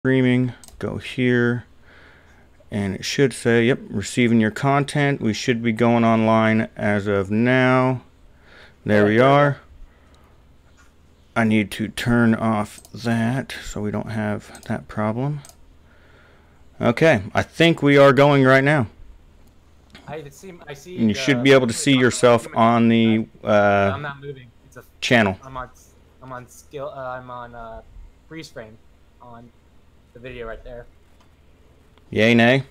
streaming. Go here, and it should say, yep, receiving your content. We should be going online as of now. There we are. I need to turn off that so we don't have that problem. Okay, I think we are going right now. I see. And you should be able to see yourself on the I'm not moving. It's a channel. I'm on freeze frame on the video right there. Yay, nay?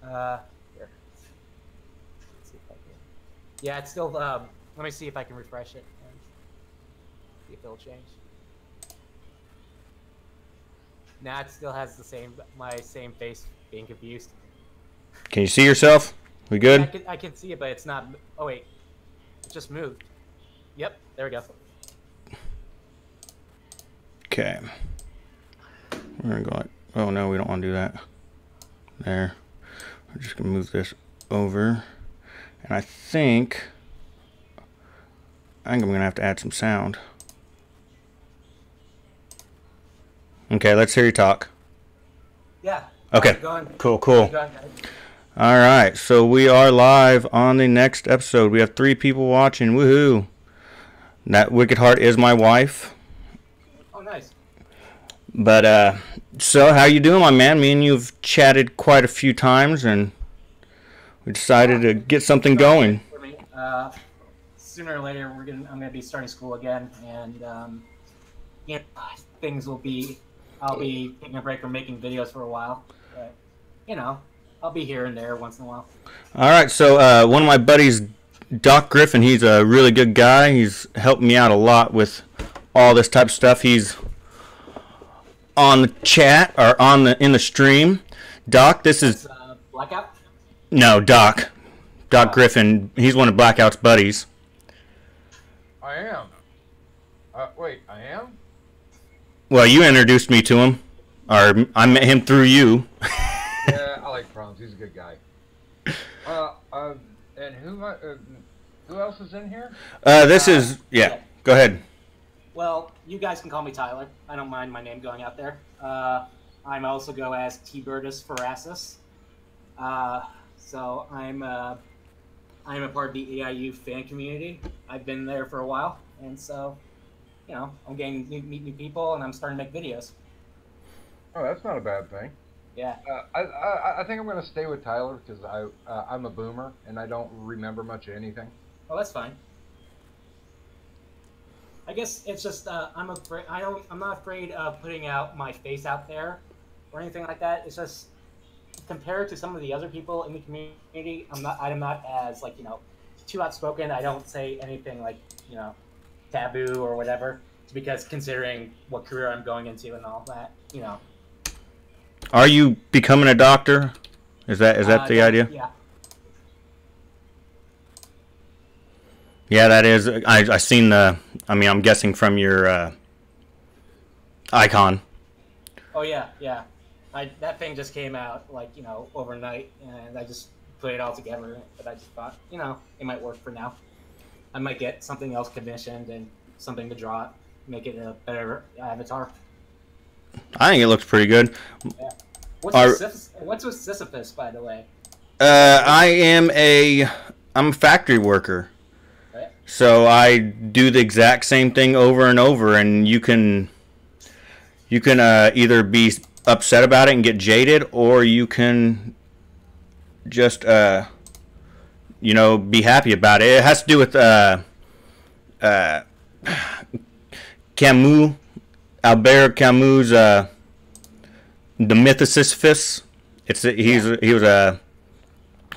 Here. Let's see if I can. Yeah, it's still. Let me see if I can refresh it and see if it'll change. Nah, it still has my same face being confused. Can you see yourself? We good? Yeah, I can see it, but it's not. Oh wait, it just moved. Yep, there we go. Okay. We're gonna go like, oh no, we don't want to do that. There. We're just gonna move this over. And I think I'm gonna have to add some sound. Okay, let's hear you talk. Yeah. Okay. Cool. All right, so we are live on the next episode. We have 3 people watching. Woohoo! That Wicked Heart is my wife. Oh, nice. But so how you doing, my man? Me and you've chatted quite a few times, and we decided to get something going. For me, sooner or later, I'm gonna be starting school again, and things will be. I'll be taking a break from making videos for a while, but I'll be here and there once in a while. All right, so one of my buddies, Doc Griffin, he's a really good guy. He's helped me out a lot with all this type of stuff. He's on the chat or in the stream. Doc, this is Blackout? No, Doc Griffin. He's one of Blackout's buddies. I am. Wait, I am? Well, you introduced me to him, or I met him through you. Yeah, I like Franz. He's a good guy. And who else is in here? This is Go ahead. Well, you guys can call me Tyler. I don't mind my name going out there. I'm also go as T-Birdus Ferasis. So I'm a part of the AIU fan community. I've been there for a while, and so I'm getting to meet new people, and I'm starting to make videos. Oh, that's not a bad thing. Yeah. I think I'm going to stay with Tyler because I'm a boomer and I don't remember much of anything. Oh, that's fine. I guess it's just I'm not afraid of putting out my face out there or anything like that. It's just compared to some of the other people in the community, I'm not as too outspoken. I don't say anything taboo or whatever, because considering what career I'm going into and all that, Are you becoming a doctor? Is that the idea? Yeah. Yeah, that is. I seen the. I mean, I'm guessing from your icon. Oh yeah. That thing just came out overnight, and I just put it all together. But I just thought, it might work for now. I might get something else commissioned and something to draw it, make it a better avatar. I think it looks pretty good. Yeah. What's with Sisyphus, by the way? I'm a factory worker. Right. So I do the exact same thing over and over, and you can either be upset about it and get jaded, or you can just be happy about it. It has to do with Camus, Albert Camus, the myth of Sisyphus. He was a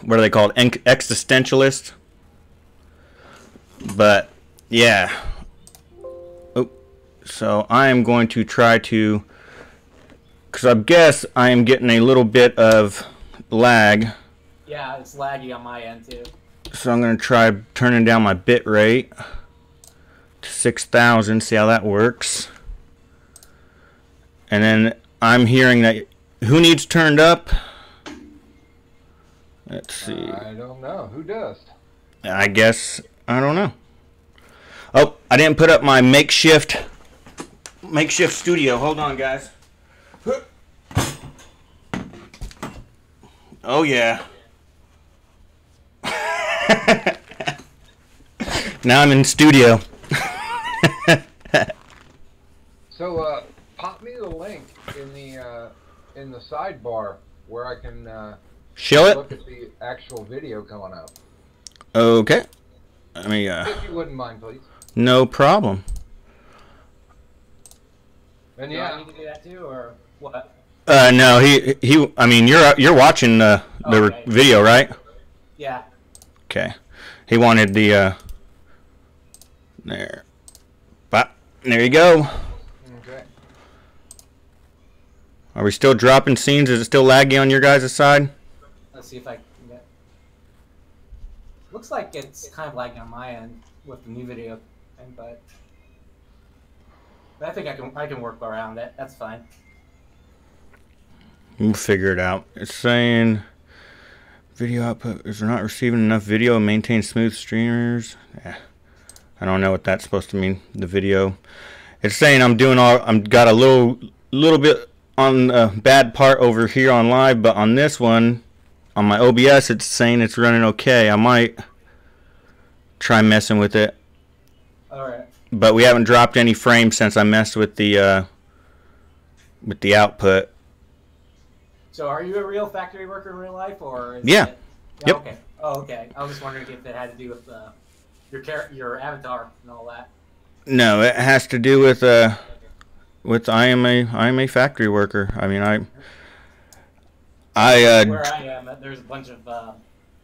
what are they called, existentialist. But yeah. Oh, so I am going to try to, because I guess I am getting a little bit of lag. Yeah, it's laggy on my end too. So I'm going to try turning down my bit rate to 6,000, see how that works. And then I'm hearing that, who needs turned up? Let's see. I don't know. Who does? I guess, I don't know. Oh, I didn't put up my makeshift studio. Hold on, guys. Oh yeah. Now I'm in studio. So, pop me the link in the sidebar where I can Show it. look at the actual video coming up. Okay. I mean, If you wouldn't mind, please. no problem. And Do yeah, I need to do that too, or what? No, he. I mean, you're watching the Okay. video, right? Yeah. Okay. He wanted the there. But there you go. okay. Are we still dropping scenes? Is it still laggy on your guys' side? Let's see if I can get. Looks like it's kind of lagging on my end with the new video thing, but I think I can work around it. That's fine. We'll figure it out. It's saying video output is not receiving enough video and maintain smooth streamers. I don't know what that's supposed to mean. The video. It's saying I'm got a little bit on the bad part over here on live, but on this one, on my OBS, it's saying it's running okay. I might try messing with it. All right. But we haven't dropped any frames since I messed with the output. So, are you a real factory worker in real life, or is Yeah. it... Yep. Okay. Oh, okay. I was just wondering if it had to do with your avatar and all that. No, it has to do with I am a factory worker. I mean, Where I am, there's a bunch of.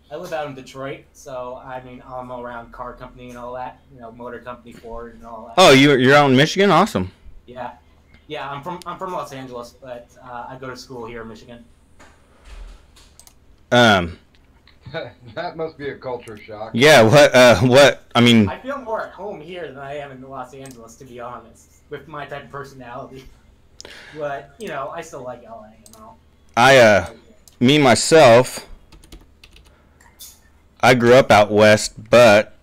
I live out in Detroit, so I mean, I'm around car company and all that. You know, motor company, Ford, and all that. Oh, you're out in Michigan? Awesome. Yeah, yeah. I'm from Los Angeles, but I go to school here in Michigan. That must be a culture shock. Yeah. What? I mean. I feel more at home here than I am in Los Angeles, to be honest, with my type of personality. But you know, I still like LA. You know. Me myself. I grew up out west, but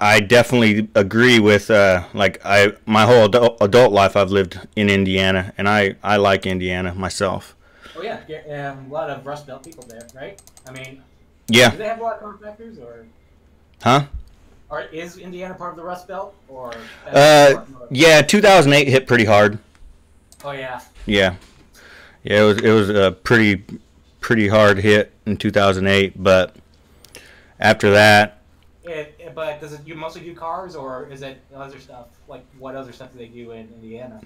I definitely agree with my whole adult life I've lived in Indiana, and I like Indiana myself. Oh yeah, a lot of Rust Belt people there, right? I mean, Yeah. do they have a lot of contractors, or? Huh? Or is Indiana part of the Rust Belt, or? Yeah, 2008 hit pretty hard. Oh yeah. Yeah, it was a pretty hard hit in 2008, but after that. But does it you mostly do cars, or is it other stuff? Like what other stuff do they do in Indiana?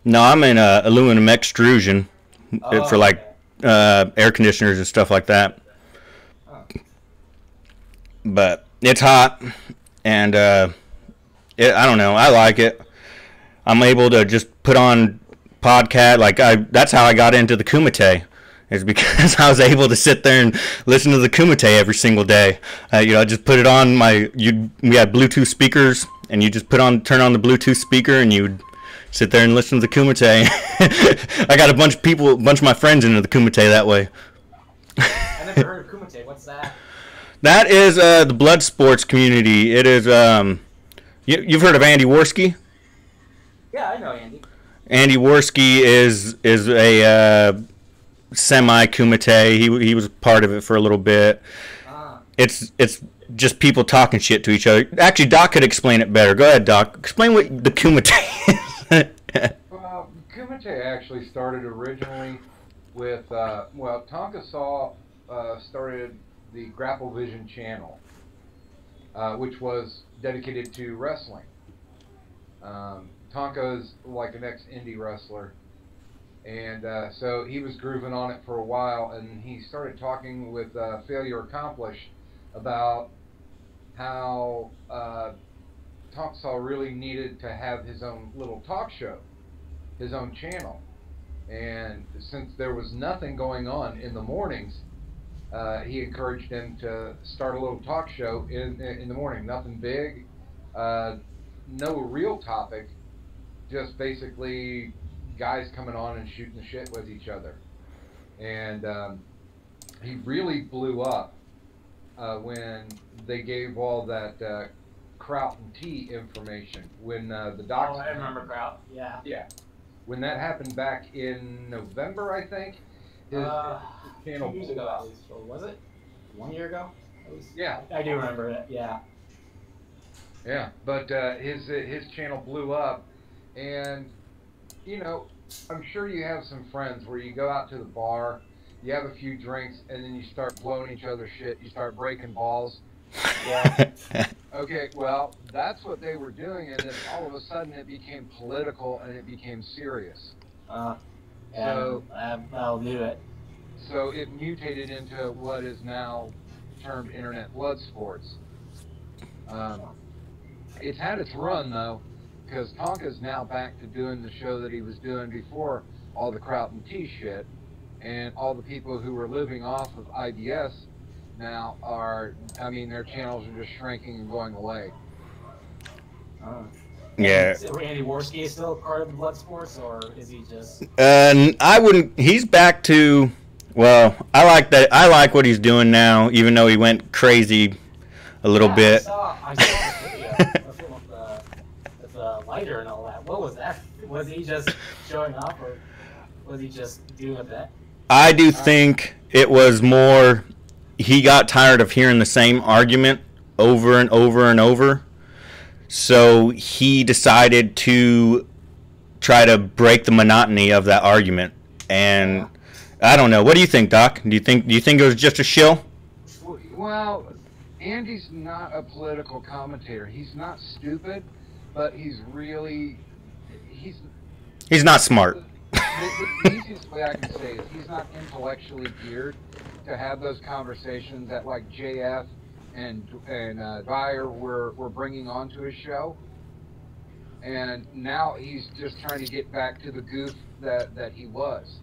No, I'm in aluminum extrusion for like okay. air conditioners and stuff like that. Oh. But it's hot, and I don't know. I like it. I'm able to just put on podcast. That's how I got into the Kumite. Is because I was able to sit there and listen to the Kumite every single day. I just put it on we had Bluetooth speakers, and you just turn on the Bluetooth speaker, and you'd sit there and listen to the Kumite. I got a bunch of my friends into the Kumite that way. I never heard of Kumite. What's that? That is the blood sports community. It is you've heard of Andy Worski? Yeah, I know Andy. Andy Worski is a semi-kumite. He was part of it for a little bit. It's just people talking shit to each other. Actually, Doc could explain it better. Go ahead, Doc. Explain what the kumite is. Kumite actually started originally with Tonka started the Grapple Vision channel, which was dedicated to wrestling. Tonka is like an ex-indie wrestler. And so he was grooving on it for a while, and he started talking with Failure Accomplished about how Tonka really needed to have his own little talk show, his own channel. And since there was nothing going on in the mornings, he encouraged him to start a little talk show in the morning. Nothing big, no real topic, just basically guys coming on and shooting the shit with each other. And he really blew up when they gave all that Kraut and tea information when the docs. Oh, I remember Kraut. Yeah. Yeah. when that happened back in November, I think, his channel 2 years blew ago at up. least, or was it 1 year ago? At least, Yeah, I do remember it. Yeah. yeah. But his channel blew up, and you know, I'm sure you have some friends where you go out to the bar, you have a few drinks, and then you start blowing each other shit. You start breaking balls. Well, okay, well, that's what they were doing, and then all of a sudden it became political and it became serious. Uh, and So, I'll do it. so it mutated into what is now termed internet blood sports. Um, it's had its run though, because Tonka's now back to doing the show that he was doing before all the Kraut and T shit, and all the people who were living off of IBS now are, I mean, their channels are just shrinking and going away. Yeah. Is Randy Worski is still part of the blood sports, or is he just? I wouldn't. He's back to. Well, I like that. I like what he's doing now, even though he went crazy a little bit. I saw the video with the lighter and all that. What was that? Was he just showing off, or was he just doing a bet? I do think it was more. He got tired of hearing the same argument over and over and over, so he decided to try to break the monotony of that argument. And I don't know. What do you think, Doc? Do you think it was just a shill? Well, Andy's not a political commentator. He's not stupid, but he's not smart. The easiest way I can say is he's not intellectually geared to have those conversations that like JF and Dwyer were bringing onto his show. And now he's just trying to get back to the goof that he was.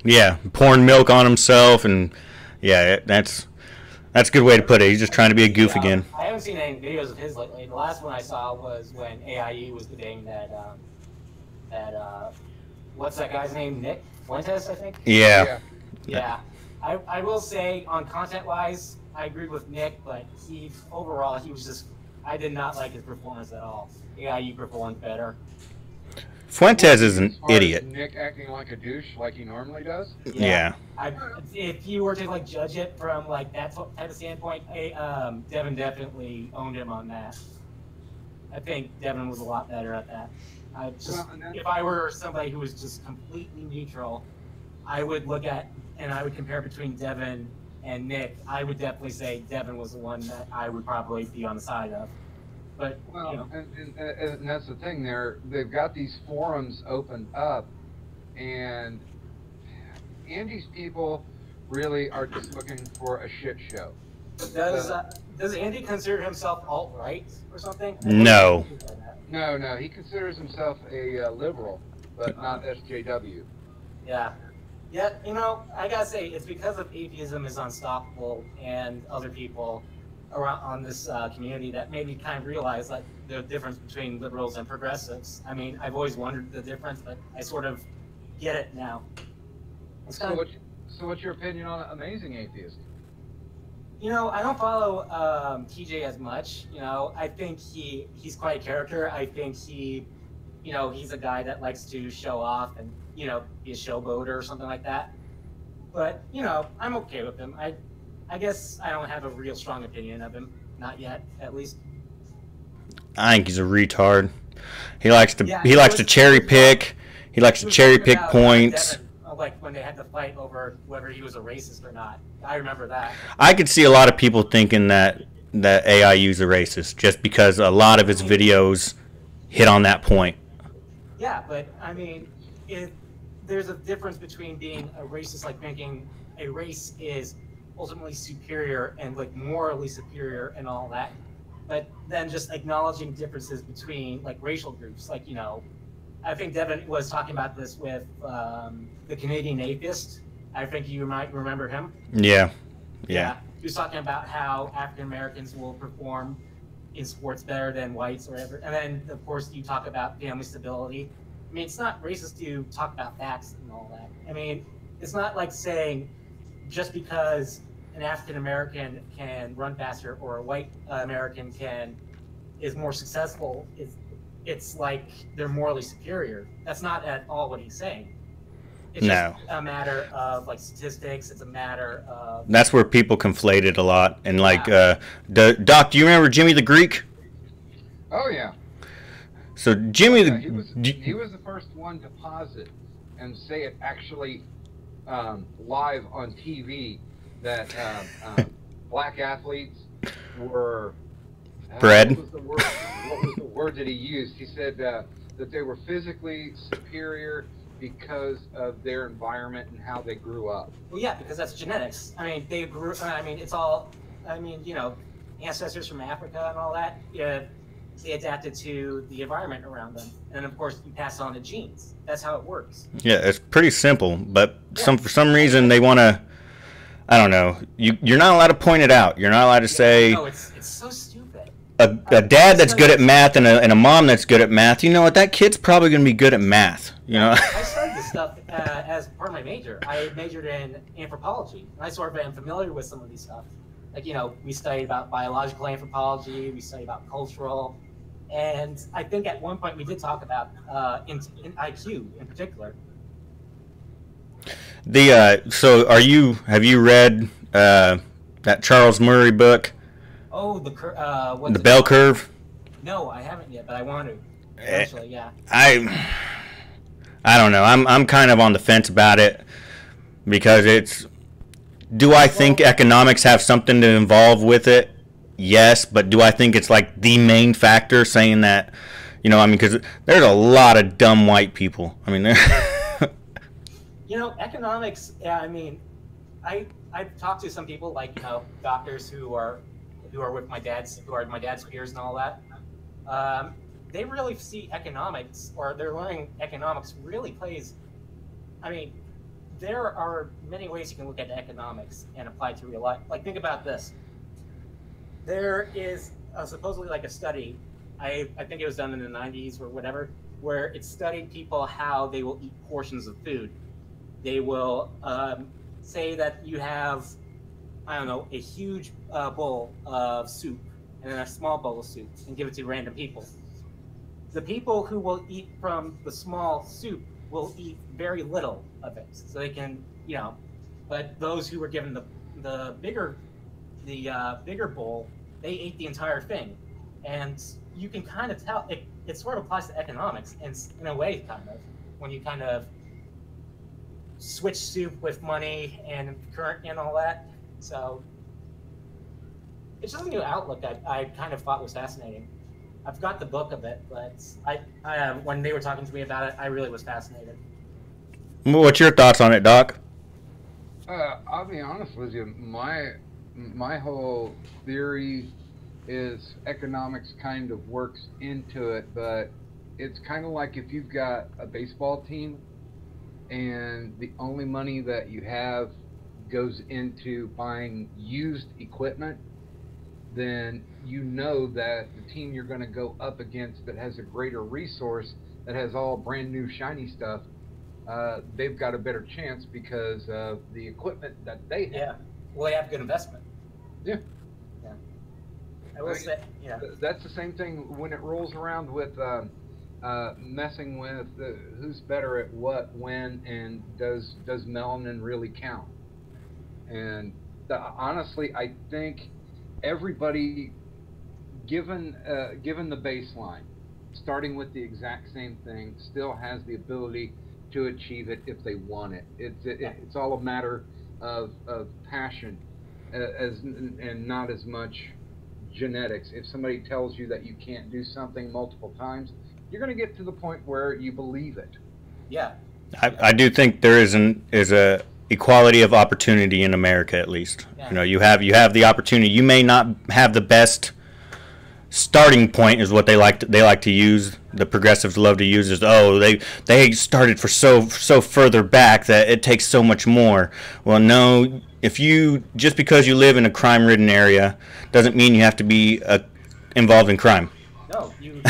Yeah, pouring milk on himself, and yeah, that's a good way to put it. He's just trying to be a goof again. I haven't seen any videos of his lately. The last one I saw was when AIE was debating that what's that guy's name? Nick Fuentes, I think. Yeah. Yeah. I will say, on content-wise, I agreed with Nick, but overall, he was just, I did not like his performance at all. AIE performed better. Fuentes is an idiot. Nick acting like a douche like he normally does? Yeah. If you were to judge it from that type of standpoint, Devin definitely owned him on that. I think Devin was a lot better at that. If I were somebody who was just completely neutral, I would look at and I would compare between Devin and Nick. I would definitely say Devin was the one that I would probably be on the side of. But and that's the thing. They've got these forums opened up, and Andy's people really are just looking for a shit show. Does Andy consider himself alt-right or something? No. No. He considers himself a liberal, but not SJW. Yeah. Yeah, I gotta say, it's because of atheism is unstoppable and other people around on this community that made me kind of realize the difference between liberals and progressives. I mean, I've always wondered the difference, but I sort of get it now. So what's your opinion on Amazing Atheist? I don't follow TJ as much. I think he's quite a character. I think he's a guy that likes to show off and, be a showboater or something like that. But, I'm okay with him. I guess I don't have a real strong opinion of him. Not yet, at least. I think he's a retard. He likes to cherry pick. He likes to cherry pick points. Devin, when they had to fight over whether he was a racist or not. I remember that. I could see a lot of people thinking that AIU's a racist just because a lot of his videos hit on that point. Yeah, but I mean, there's a difference between being a racist, thinking a race is ultimately superior and morally superior and all that, but then just acknowledging differences between racial groups. I think Devin was talking about this with the Canadian atheist. I think you might remember him. Yeah. He was talking about how African Americans will perform in sports better than whites or whatever. And then, of course, you talk about family stability. I mean, it's not racist to talk about facts and all that. I mean, it's not like saying just because an African American can run faster or a white American is more successful, it's like they're morally superior. That's not at all what he's saying. It's No. just a matter of like statistics. It's a matter of That's where people conflate it a lot. And like, Yeah. Doc, do you remember Jimmy the Greek? Oh yeah. So Jimmy Yeah, the he was the first one to pause it and say it actually live on TV that black athletes were Bred. What was the word that he used? He said that they were physically superior because of their environment and how they grew up. Well, yeah, because that's genetics. I mean, they grew. I mean, it's all. I mean, you know, ancestors from Africa and all that. Yeah, they adapted to the environment around them, and of course, you pass on the genes. That's how it works. Yeah, it's pretty simple, but Yeah. for some reason they want to. I don't know. You're not allowed to point it out. You're not allowed to say No, it's so stupid. a dad that's good at math and a mom that's good at math. You know what? That kid's probably going to be good at math. You know. I started this stuff as part of my major. I majored in anthropology, and I sort of am familiar with some of these stuff. Like, you know, we studied about biological anthropology, we studied about cultural, and I think at one point we did talk about in IQ in particular. So have you read that Charles Murray book, Oh, what's The it Bell called? Curve? No, I haven't yet, but I want to. Eventually, yeah. I don't know. I'm kind of on the fence about it because do I think economics have something to involve with it? Yes, but do I think it's like the main factor saying that, you know, I mean, because there's a lot of dumb white people. I mean, You know, economics. Yeah, I mean, I've talked to some people like, you know, doctors who are with my dad's peers and all that. They really see economics, or they're learning economics really plays. I mean, there are many ways you can look at economics and apply it to real life. Like, think about this. There is supposedly like a study, I think it was done in the 90s or whatever, where it studied people how they will eat portions of food. They will say that you have, I don't know, a huge bowl of soup and then a small bowl of soup, and give it to random people. The people who will eat from the small soup will eat very little of it, so they can, you know. But those who were given the bigger bowl, they ate the entire thing, and you can kind of tell it sort of applies to economics in a way, kind of, when you kind of switch soup with money and current and all that. So it's just a new outlook I kind of thought was fascinating. I've got the book of it, but I when they were talking to me about it, I really was fascinated. what's your thoughts on it, Doc? I'll be honest with you. My whole theory is economics kind of works into it, but it's kind of like if you've got a baseball team and the only money that you have goes into buying used equipment, then you know that the team you're going to go up against that has a greater resource, that has all brand new shiny stuff, they've got a better chance because of the equipment that they have. Yeah, well, they have good investment. Yeah. Yeah. I will say, yeah. That's the same thing when it rolls around with messing with who's better at what, when, and does melanin really count? And honestly, I think everybody, given the baseline, starting with the exact same thing, still has the ability to achieve it if they want it. It's all a matter of passion, and not as much genetics. If somebody tells you that you can't do something multiple times, you're going to get to the point where you believe it. Yeah. I do think there is a equality of opportunity in America, at least. Yeah. You know, you have the opportunity. You may not have the best starting point, is what they like to use. The progressives love to use is, oh, they started for so further back that it takes so much more. Well, no, just because you live in a crime-ridden area doesn't mean you have to be involved in crime. No, you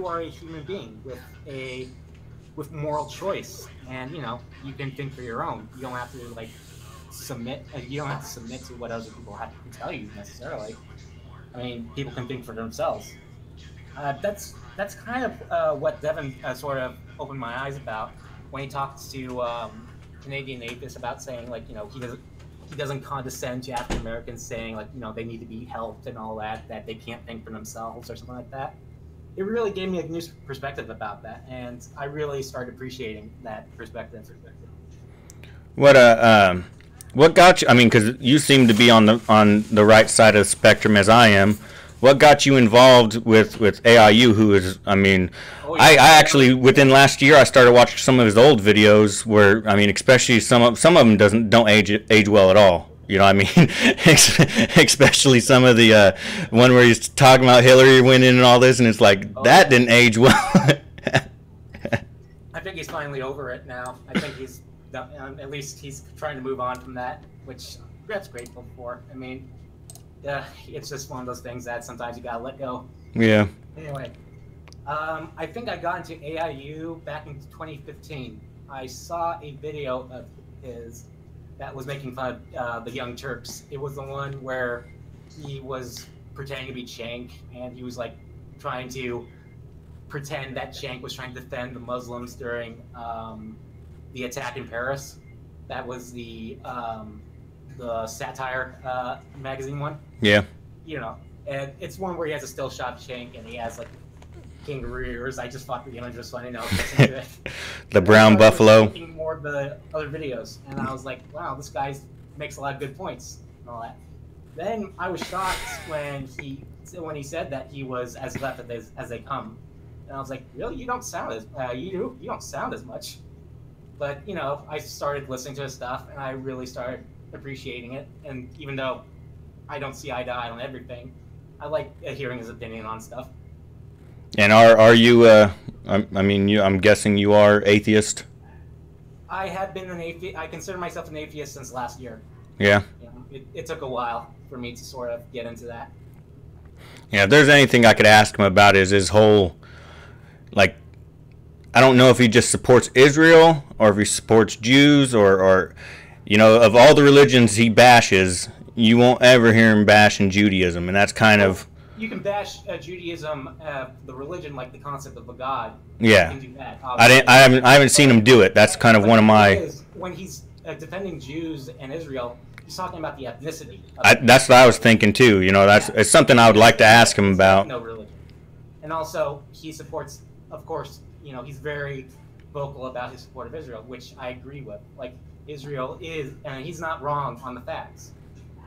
are a human being with moral choice, and you know you can think for your own. You don't have to submit. You don't have to submit to what other people have to tell you necessarily. I mean, people can think for themselves. That's kind of what Devin sort of opened my eyes about when he talks to Canadian atheists about saying like he doesn't condescend to African Americans, saying like they need to be helped and all that, that they can't think for themselves or something like that. It really gave me a new perspective about that, and I really started appreciating that perspective. What what got you? I mean, because you seem to be on the right side of the spectrum as I am. What got you involved with AIU? Who is, I mean, Oh I yeah, actually within last year I started watching some of his old videos where I mean, especially some of them don't age well at all. You know what I mean? Especially some of the one where he's talking about Hillary winning and all this, and it's like oh that yeah. didn't age well. I think he's finally over it now. I think he's at least he's trying to move on from that, which that's grateful for. I mean, yeah, it's just one of those things that sometimes you gotta let go. Yeah. Anyway, I think I got into AIU back in 2015. I saw a video of his that was making fun of the Young Turks. It was the one where he was pretending to be Cenk, and he was like trying to pretend that Cenk was trying to defend the Muslims during the attack in Paris. That was the satire magazine one. Yeah. And it's one where he has a still shot Cenk, and he has like kangaroos. I just thought the image was funny. Now listening to it. The brown buffalo. Looking more of the other videos, and I was like, wow, this guy makes a lot of good points and all that. Then I was shocked when he said that he was as left as they come, and I was like, really, you don't sound as you don't sound as much. But I started listening to his stuff, and I really started appreciating it. And even though I don't see eye to eye on everything, I like hearing his opinion on stuff. And are you? I mean, I'm guessing you are atheist. I have been an atheist. I consider myself an atheist since last year. Yeah. It took a while for me to sort of get into that. Yeah. If there's anything I could ask him about, is his whole, like, I don't know if he just supports Israel or if he supports Jews or of all the religions he bashes, you won't ever hear him bashing Judaism, and that's kind of. You can bash Judaism, the religion, like the concept of a god. Yeah. You can do that. I haven't seen him do it. That's kind of one of my. When he's defending Jews and Israel, he's talking about the ethnicity. That's what I was thinking too. It's something I would like to ask him about. No religion, and also he supports. Of course, he's very vocal about his support of Israel, which I agree with. Like Israel is, and he's not wrong on the facts,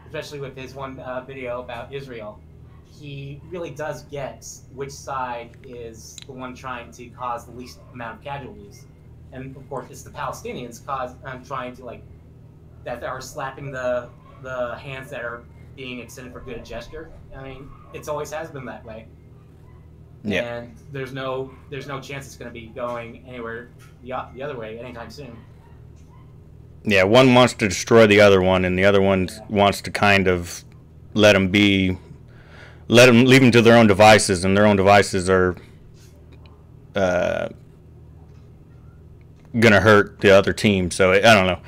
especially with his one video about Israel. He really does get which side is the one trying to cause the least amount of casualties, and of course it's the Palestinians trying to that are slapping the hands that are being extended for good gesture. I mean, it's always has been that way. Yeah. And there's no chance it's going to be going anywhere the other way anytime soon. Yeah, one wants to destroy the other one, and the other one wants to kind of leave them to their own devices, and their own devices are gonna hurt the other team. So I don't know.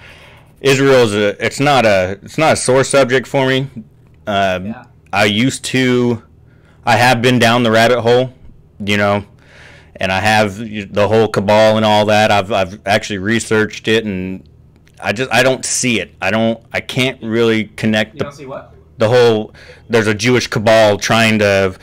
Israel's it's not a sore subject for me. I have been down the rabbit hole, and I have the whole cabal and all that. I've actually researched it, and I don't see it. I can't really connect. You don't see what? The whole, there's a Jewish cabal trying to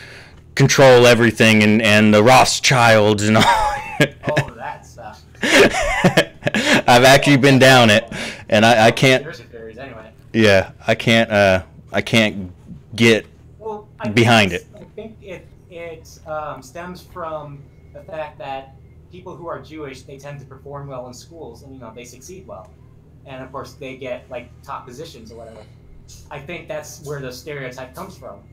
control everything, and the Rothschilds and all. Oh, that stuff. I've actually been down it, and I can't. Theories, anyway. Yeah, I can't get behind it. I think it stems from the fact that people who are Jewish, they tend to perform well in schools, and they succeed well, and of course they get top positions or whatever. I think that's where the stereotype comes from,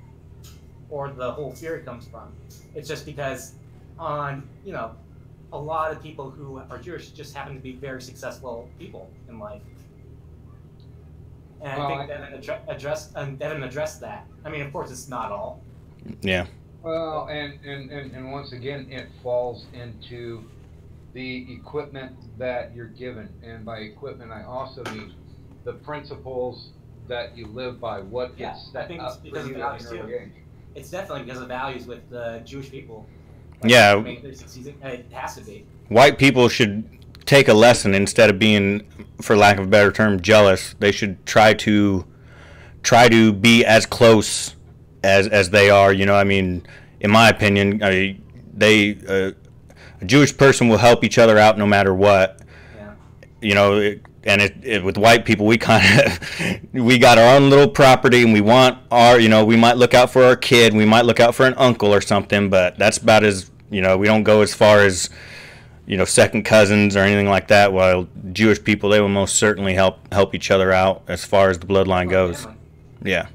or the whole theory comes from. It's just because a lot of people who are Jewish just happen to be very successful people in life. And I think Devin addressed that. I mean, of course, it's not all. Yeah. Well, and once again, it falls into the equipment that you're given. And by equipment, I also mean the principles that you live by, what gets set up for you at an early age. it's definitely because of values with the Jewish people. Like, I Yeah, mean, it has to be. white people should take a lesson instead of being, for lack of a better term, jealous. They should try to be as close as they are. You know, I mean, in my opinion, a Jewish person will help each other out no matter what. Yeah. You know, with white people, we kind of we got our own little property, and we want our, you know, we might look out for our kid, we might look out for an uncle or something, but that's about as, you know, we don't go as far as, you know, second cousins or anything like that. While Jewish people, they will most certainly help each other out as far as the bloodline goes. Family. Yeah.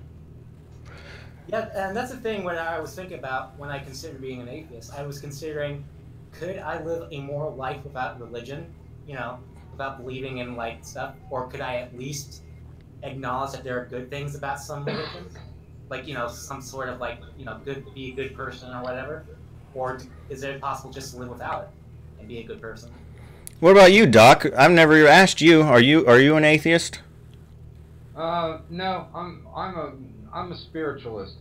Yeah, and that's the thing when I was thinking about when I considered being an atheist. I was considering, could I live a moral life without religion? You know, without believing in like stuff, or could I at least acknowledge that there are good things about some religions, like, you know, some sort of like, you know, be a good person or whatever, or is it possible just to live without it and be a good person? What about you, Doc? I've never asked you. Are you an atheist? No, I'm a spiritualist.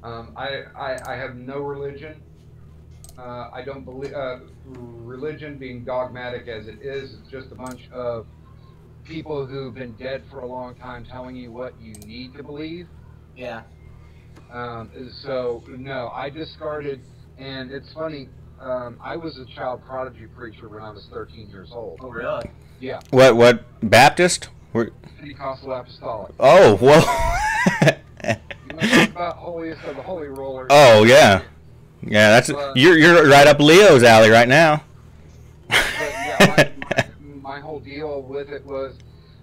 I have no religion. I don't believe religion, being dogmatic as it is, it's just a bunch of people who've been dead for a long time telling you what you need to believe. Yeah. So no, I discarded, and it's funny. I was a child prodigy preacher when I was 13 years old. Oh, really? Yeah, What Baptist? Pentecostal apostolic. Oh, whoa. You want to talk about holiest of the holy rollers? Oh yeah, yeah. That's you're right up Leo's alley right now. But yeah, my whole deal with it was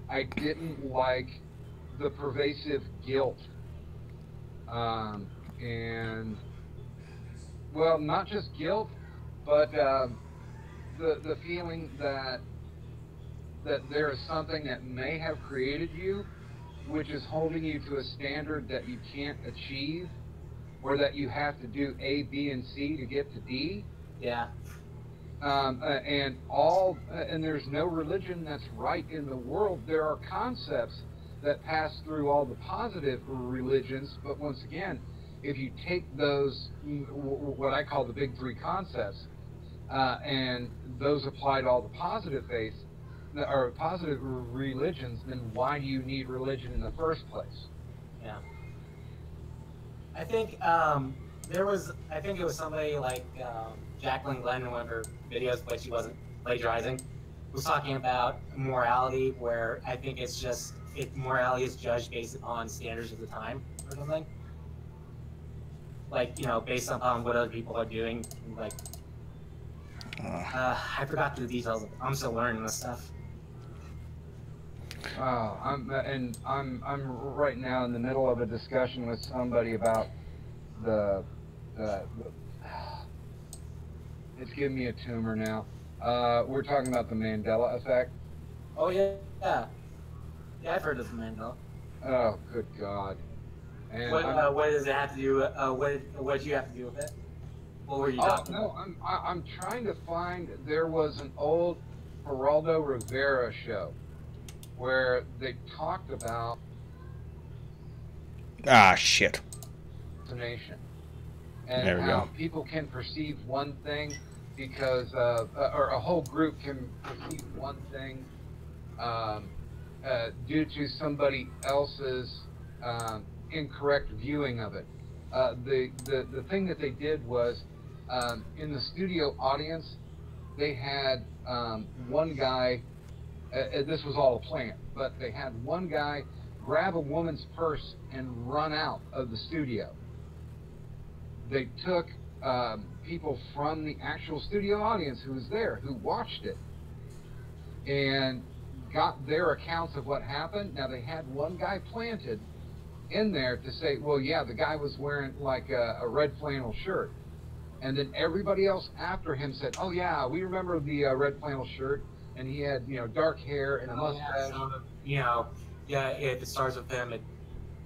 I didn't like the pervasive guilt, and well, not just guilt, but the feeling that there is something that may have created you, which is holding you to a standard that you can't achieve, or that you have to do A, B, and C to get to D. Yeah. And there's no religion that's right in the world. There are concepts that pass through all the positive religions, but once again, if you take those, what I call the big three concepts, and those apply to all the positive faiths, or positive religions, then why do you need religion in the first place? Yeah. I think I think it was somebody like Jacqueline Glenn in one of her videos, but she wasn't plagiarizing, was talking about morality, where I think it's just morality is judged based on standards of the time or something. Like, you know, based upon what other people are doing. Like, I forgot the details. I'm still learning this stuff. I'm right now in the middle of a discussion with somebody about the it's giving me a tumor now. We're talking about the Mandela effect. Oh yeah, yeah, yeah. I've heard of the Mandela. Oh, good God! And what does it have to do? What did you have to do with it? What were you talking about? No, I'm trying to find. There was an old Geraldo Rivera show where they talked about Shit. hallucination and There we how go. people can perceive one thing because or a whole group can perceive one thing due to somebody else's incorrect viewing of it. The thing that they did was in the studio audience, they had one guy. This was all a plant, but they had one guy grab a woman's purse and run out of the studio. They took people from the actual studio audience who was there, who watched it, and got their accounts of what happened. Now, they had one guy planted in there to say, well, yeah, the guy was wearing like a red flannel shirt. And then everybody else after him said, oh, yeah, we remember the red flannel shirt. And he had, you know, dark hair and a mustache. You know, yeah. If it starts with him, it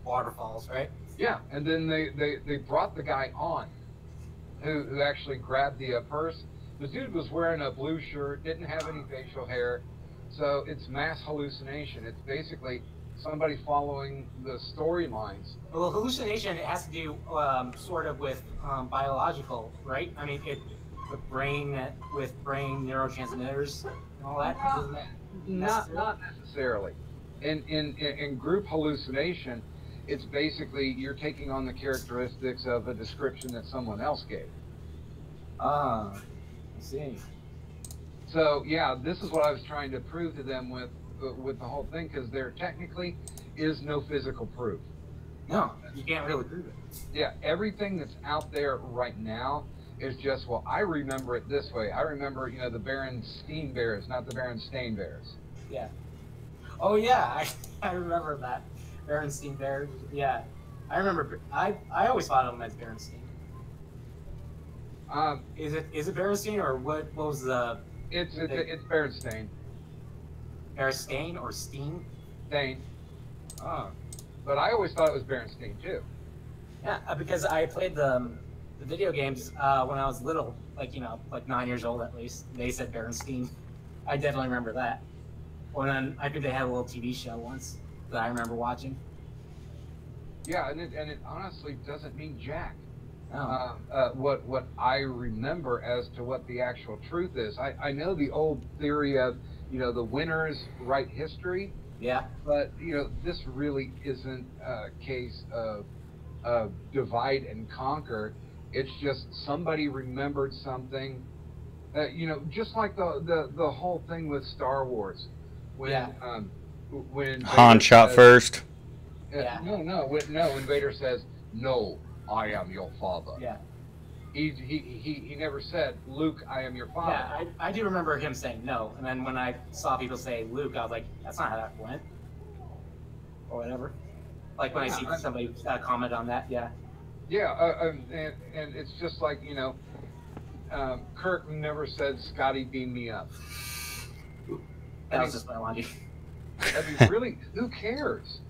waterfalls, right? Yeah, and then they brought the guy on, who actually grabbed the purse. The dude was wearing a blue shirt, didn't have any facial hair, so it's mass hallucination. It's basically somebody following the storylines. Well, hallucination has to do sort of with biological, right? I mean, with brain neurotransmitters and all that. Not necessarily. In group hallucination, it's basically you're taking on the characteristics of a description that someone else gave. Ah, I see. So yeah, this is what I was trying to prove to them with the whole thing, because there technically is no physical proof. No, you can't really prove it. Yeah, everything that's out there right now is just, well, I remember it this way. I remember, you know, the Berenstain Bears, not the Berenstain Bears. Yeah. Oh yeah, I remember that. Berenstain Bears. Yeah, I remember. I always thought of them as Berenstain. Is it Berenstain or what was the? It's Berenstain. Berenstain or Steen? Stain. Oh. But I always thought it was Berenstain too. Yeah, because I played the video games when I was little, like, you know, like 9 years old at least. They said Berenstain. I definitely remember that. Well, then I think they had a little TV show once that I remember watching. Yeah, and it honestly doesn't mean jack. Oh. What I remember as to what the actual truth is, I know the old theory of, you know, the winners write history. Yeah. But, you know, this really isn't a case of divide and conquer. It's just somebody remembered something. You know, just like the whole thing with Star Wars, when Han Vader shot says, first. Yeah. No. When Vader says, "No, I am your father." Yeah. He never said, "Luke, I am your father." Yeah, I do remember him saying no, and then when I saw people say Luke, I was like, that's not how that went, or whatever. Like when I see somebody comment on that, yeah. Yeah, and it's just like, you know, Kirk never said, "Scotty, beam me up." That was just my logic. I mean, really, who cares?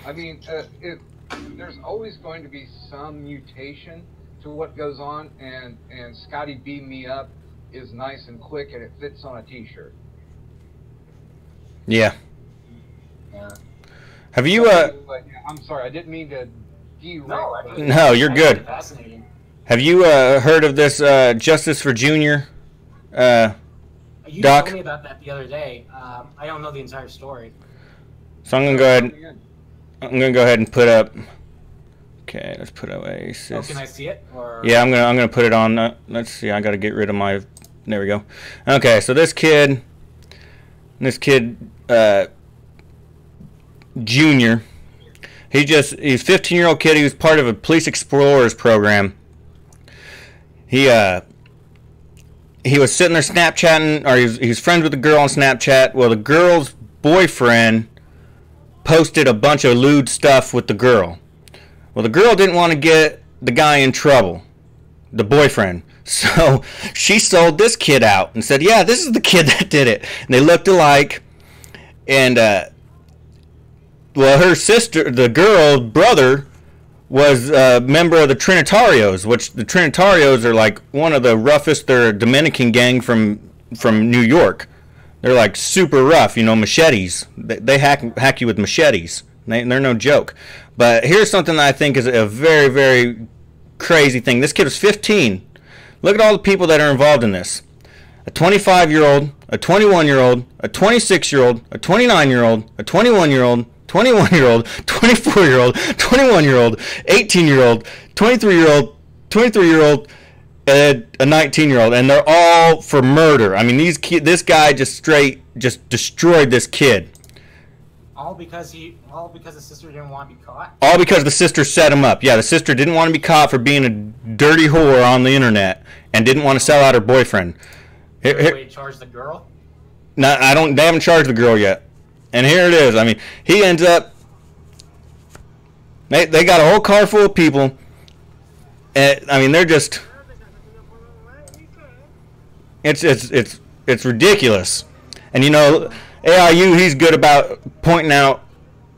I mean, there's always going to be some mutation to what goes on, and Scotty beam me up is nice and quick, and it fits on a T-shirt. Yeah. Yeah. Have you I'm sorry, I didn't mean to derail. No, you're good. Fascinating. Have you heard of this Justice for Junior? You Doc? told me about that the other day. I don't know the entire story. So I'm gonna go ahead. I'm gonna go ahead and put up. Okay, let's put Oasis. Oh, can I see it? Or... Yeah, I'm gonna put it on. Let's see. I gotta get rid of my. There we go. Okay, so this kid, Junior. He's 15-year-old kid. He was part of a Police Explorers program. He was sitting there Snapchatting, or he was friends with a girl on Snapchat. Well, the girl's boyfriend posted a bunch of lewd stuff with the girl. Well, the girl didn't want to get the guy in trouble, the boyfriend. So she sold this kid out and said, yeah, this is the kid that did it. And they looked alike. And, well, her sister, the girl's brother, was a member of the Trinitarios, which the Trinitarios are like one of the roughest. They're a Dominican gang from New York. They're like super rough, you know, machetes. They hack you with machetes. They're no joke. But here's something that I think is a very, very crazy thing. This kid was 15. Look at all the people that are involved in this. A 25-year-old, a 21-year-old, a 26-year-old, a 29-year-old, a 21-year-old, 21-year-old, 24-year-old, 21-year-old, 18-year-old, 23-year-old, 23-year-old, and a 19-year-old, and they're all for murder. I mean, this guy just destroyed this kid. All because the sister didn't want to be caught. All because the sister set him up. Yeah, the sister didn't want to be caught for being a dirty whore on the internet and didn't want to sell out her boyfriend. They charge the girl? No, they haven't charged the girl yet. And here it is. I mean, he ends up. They got a whole car full of people. And, I mean, they're just. It's ridiculous. And you know, AIU, he's good about pointing out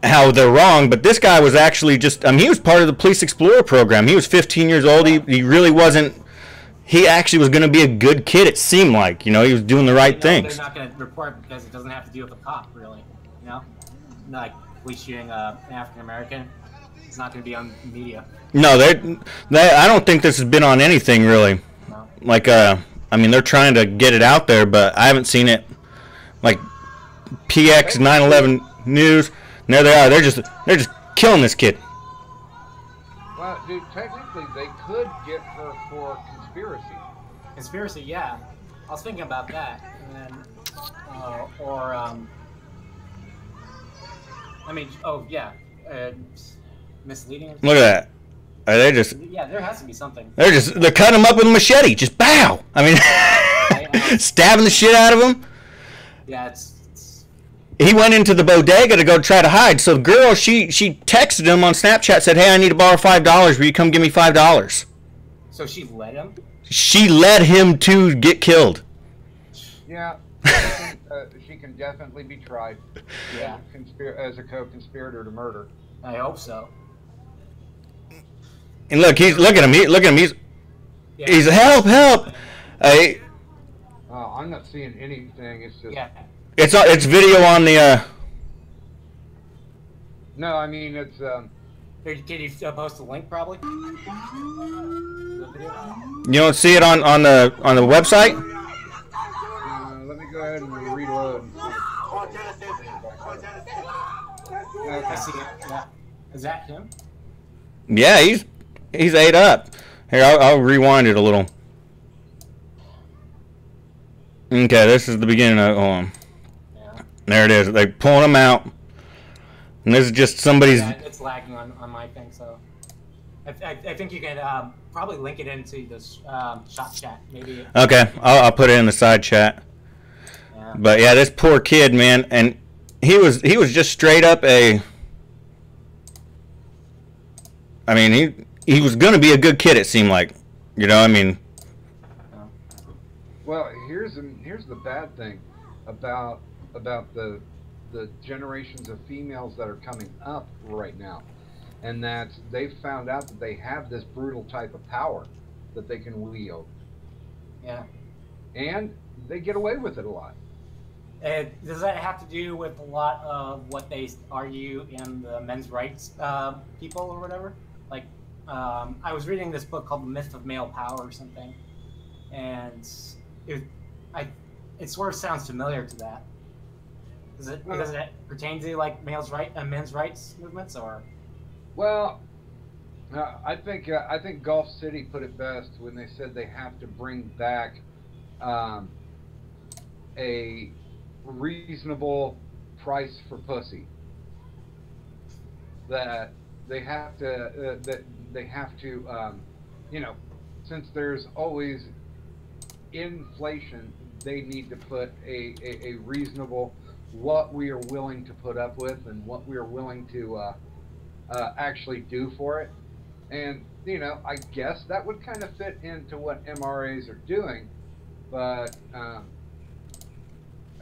how they're wrong, but this guy was actually just. I mean, he was part of the Police Explorer program. He was 15 years old. He really wasn't. He actually was going to be a good kid. It seemed like, you know, he was doing the right things. They're not going to report because it doesn't have to do with the cop, really. You know, like police shooting an African American. It's not going to be on media. No, I don't think this has been on anything really. No. Like, I mean, they're trying to get it out there, but I haven't seen it. Like, PX 9/11 News. And there they are. They're just killing this kid. Well, dude, technically they could get her for conspiracy. Conspiracy, yeah. I was thinking about that, and then, I mean, oh yeah, misleading. Or Look at that. Are they just? Yeah, there has to be something. They're cutting him up with a machete. Just bow. I mean, stabbing the shit out of him. Yeah, it's. He went into the bodega to go try to hide. So the girl, she texted him on Snapchat, said, "Hey, I need to borrow $5. Will you come give me $5?" So she led him. She led him to get killed. Yeah, she can definitely be tried. Yeah, as a co-conspirator to murder. I hope so. And look at him. He's help. I'm not seeing anything. It's just. Yeah. It's video on the. No, I mean it's. Can you post a link probably? You don't see it on the website? Let me go ahead and reload. And see. I see it. Yeah. Is that him? Yeah, he's ate up. Here, I'll rewind it a little. Okay, this is the beginning of. Hold on. Yeah. There it is. They're pulling him out. And this is just somebody's. Yeah, it's lagging on my thing, so. I think you can probably link it into this shop chat, maybe. Okay, I'll put it in the side chat. Yeah. But yeah, this poor kid, man, and he was just straight up a. I mean, he was gonna be a good kid. It seemed like, you know. I mean. Well, here's the bad thing about the generations of females that are coming up right now, and that they've found out that they have this brutal type of power that they can wield. Yeah. And they get away with it a lot. Does that have to do with a lot of what they argue in the men's rights people or whatever? Like, I was reading this book called The Myth of Male Power or something, and it sort of sounds familiar to that. Does it pertain to like men's rights movements or? Well, I think Gulf City put it best when they said they have to bring back a reasonable price for pussy. That they have to you know, since there's always inflation, they need to put a reasonable what we are willing to put up with and what we are willing to actually do for it. And, you know, I guess that would kind of fit into what MRAs are doing, but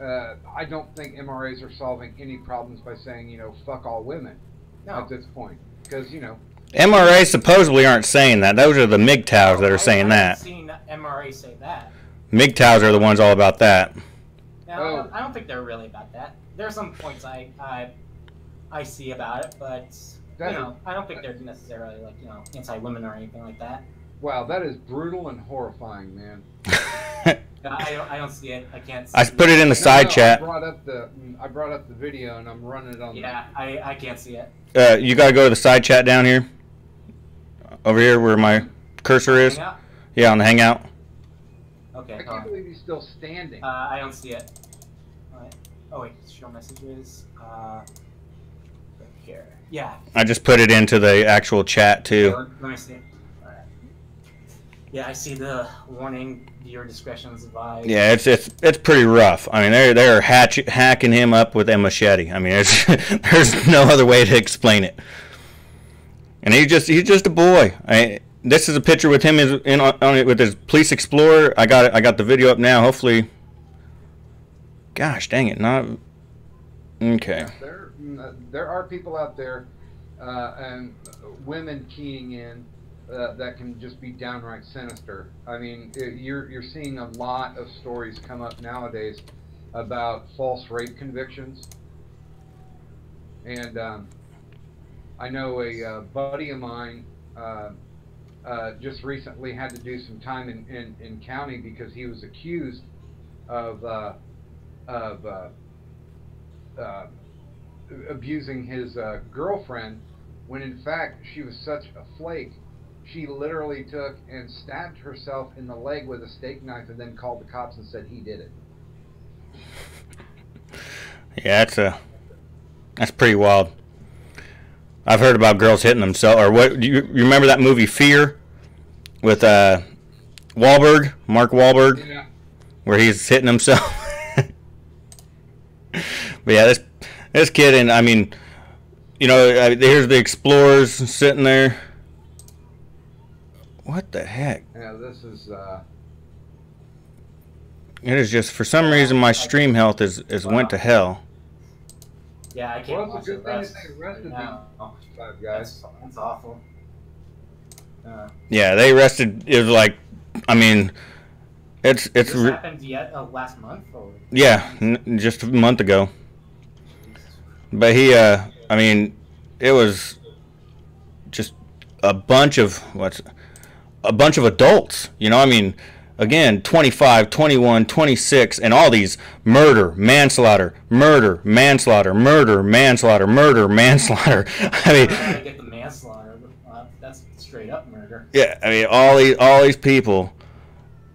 I don't think MRAs are solving any problems by saying, you know, fuck all women at this point. Because, you know, MRAs supposedly aren't saying that. Those are the MGTOWs that are saying that. I haven't seen MRA say that. MGTOWs are the ones all about that. No, I don't think they're really about that. There are some points I see about it, but you know, I don't think they're necessarily like, you know, anti-women or anything like that. Wow, that is brutal and horrifying, man. I don't see it. I can't. See I put it in the side chat. I brought up the video and I'm running it on. Yeah, I can't see it. You gotta go to the side chat down here. Over here where my cursor is. Hangout? Yeah, on the Hangout. Okay. I can't believe he's still standing. I don't see it. Alright. Oh wait, show messages. Right here. Yeah. I just put it into the actual chat too. Let me see. Alright. Yeah, I see the warning. Your discretion is advised. Yeah, it's pretty rough. I mean, they're hacking him up with a machete. I mean, there's no other way to explain it. And he's just a boy. This is a picture with him on it with his police explorer. I got the video up now. Hopefully, gosh dang it, not okay. There are people out there and women keying in that can just be downright sinister. I mean, you're seeing a lot of stories come up nowadays about false rape convictions. And I know a buddy of mine just recently had to do some time in county because he was accused of of uh, abusing his girlfriend, when in fact she was such a flake. She literally took and stabbed herself in the leg with a steak knife and then called the cops and said he did it. Yeah, that's pretty wild. I've heard about girls hitting themselves. Or what? You remember that movie Fear with Wahlberg, Mark Wahlberg, Yeah. where he's hitting himself? But yeah, this kid, and I mean, you know, here's the explorers sitting there. What the heck? Yeah, this is. It is just, for some reason, my stream health is went to hell. Yeah, I can't Well, watch it's a good the thing rest that they arrested now. these 5 guys. That's awful. Yeah, they arrested. It was like, I mean, it's This happened yet last month? Or? yeah, just a month ago. But he, I mean, it was just a bunch of adults. You know, I mean, again, 25, 21, 26, and all these murder, manslaughter, murder, manslaughter, murder, manslaughter, murder, manslaughter. I mean, I get the manslaughter. That's straight up murder. yeah, I mean, all these people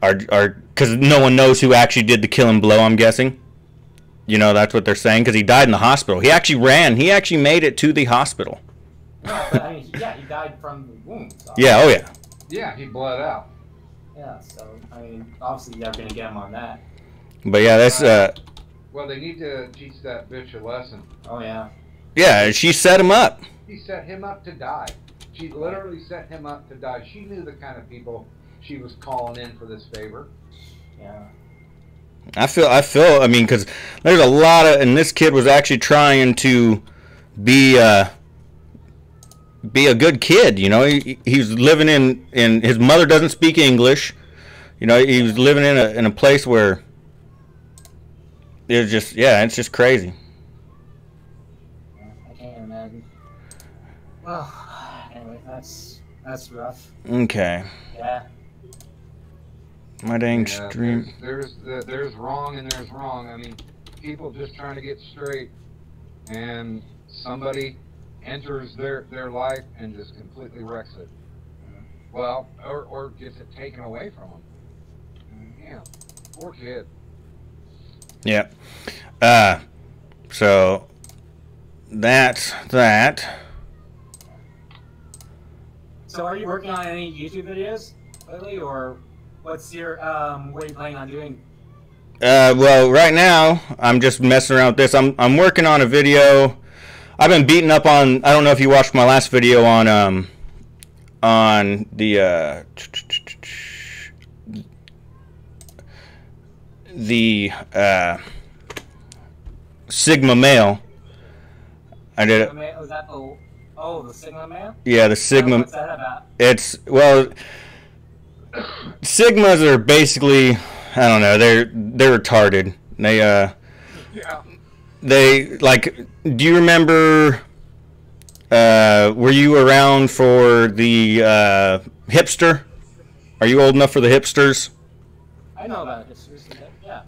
are because no one knows who actually did the killing blow, I'm guessing. You know, that's what they're saying, because he died in the hospital. He actually ran. He actually made it to the hospital. No, but I mean, yeah, he died from the wound. So. Yeah, oh yeah. Yeah, he bled out. Yeah, so, I mean, obviously they're going to get him on that. But yeah, that's Well, they need to teach that bitch a lesson. Oh, yeah. yeah, she set him up. She set him up to die. She literally set him up to die. She knew the kind of people she was calling in for this favor. Yeah. I feel. I mean, because there's a lot of, and this kid was actually trying to be a good kid. You know, he's living in his mother doesn't speak English. You know, he was living in a place where it's just, yeah, it's just crazy. I can't imagine. Well, anyway, that's rough. Okay, Yeah. my dang Yeah, stream. there's wrong and there's wrong. I mean, people just trying to get straight, and somebody enters their life and just completely wrecks it. Well, or gets it taken away from them. Yeah, poor kid. Yeah. So that's that. So are you working on any YouTube videos lately, or what's your, what are you planning on doing? Well, right now I'm just messing around with this. I'm working on a video. I've been beating up on. I don't know if you watched my last video on the Sigma male. I did it. Was that the Sigma Man? Yeah, the Sigma. What's that about? It's, well, Sigmas are basically, I don't know, they're retarded. They Yeah. they like. Do you remember? Were you around for the hipster? Are you old enough for the hipsters? I know about it. Yeah.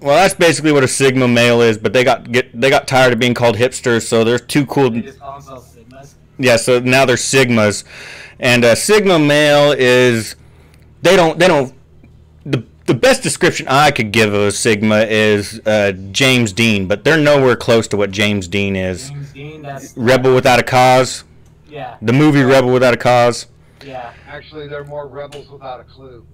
Well, that's basically what a Sigma male is, but they got tired of being called hipsters, so they're too cool. They just call themselves Sigmas. Yeah, so now they're Sigmas, and Sigma male is the best description I could give of a Sigma is James Dean, but they're nowhere close to what James Dean is. James Dean, that's... Rebel Without a Cause. Yeah. The movie Rebel Without a Cause. Yeah. Actually, they're more rebels without a clue.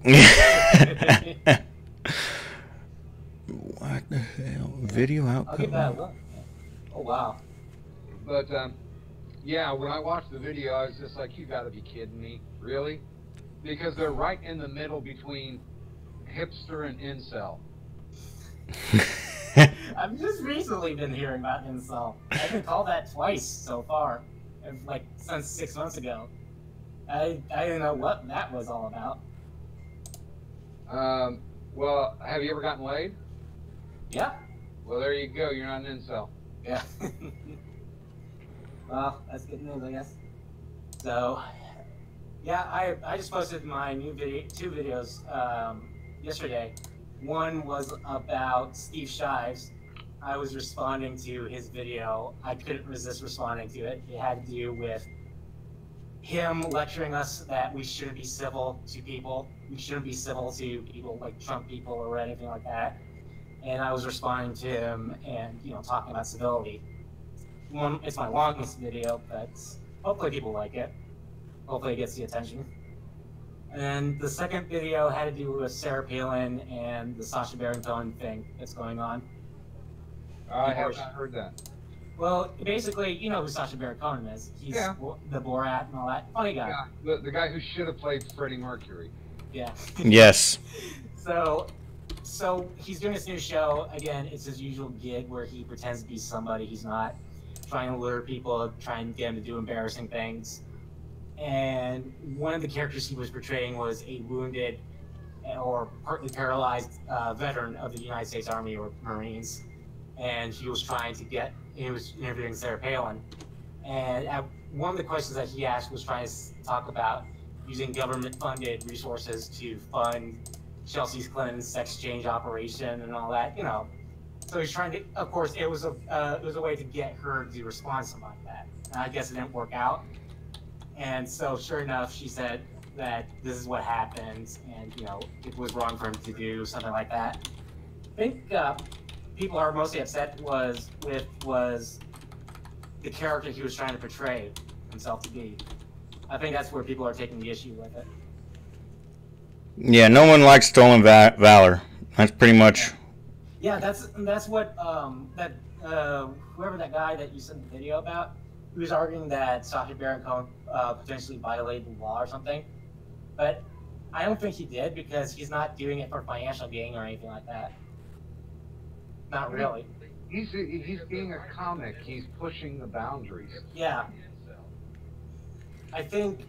What the hell? Video outcome. I'll give that a look. Oh, wow. But yeah, when I watched the video, I was just like, "You got to be kidding me, really?" Because they're right in the middle between hipster and incel. I've just recently been hearing about incel. I've been called that twice so far, like since 6 months ago. I didn't know what that was all about. Well, have you ever gotten laid? Yeah. Well, there you go. You're not an incel. Yeah. Well, that's good news, I guess. So, yeah, I just posted my new video, 2 videos yesterday. One was about Steve Shives. I was responding to his video. I couldn't resist responding to it. It had to do with him lecturing us that we shouldn't be civil to people. We shouldn't be civil to people like Trump people or anything like that. And I was responding to him and talking about civility. It's my longest video, but hopefully people like it. Hopefully it gets the attention. And the second video had to do with Sarah Palin and the Sacha Baron Cohen thing that's going on. I have not heard that. Well, basically, you know who Sacha Baron Cohen is. He's the Borat and all that. Funny guy. Yeah, the guy who should have played Freddie Mercury. Yeah. Yes. So he's doing this new show. Again, it's his usual gig where he pretends to be somebody he's not, trying to lure people, trying to get them to do embarrassing things. And one of the characters he was portraying was a wounded or partly paralyzed veteran of the United States Army or Marines. And he was interviewing Sarah Palin. And one of the questions that he asked was trying to talk about using government-funded resources to fund Chelsea Clinton's sex change operation and all that, So he's trying to, of course, it was a way to get her to respond to something like that. And I guess it didn't work out. And so, sure enough, she said that this is what happened, and it was wrong for him to do something like that. I think people are mostly upset was the character he was trying to portray himself to be. I think that's where people are taking the issue with it. Yeah, no one likes stolen valor. That's pretty much. Yeah, that's what whoever that guy that you sent the video about, he was arguing that Sacha Baron Cohen potentially violated the law or something, but I don't think he did because he's not doing it for financial gain or anything like that. Not really. He's being a comic. He's pushing the boundaries. Yeah. I think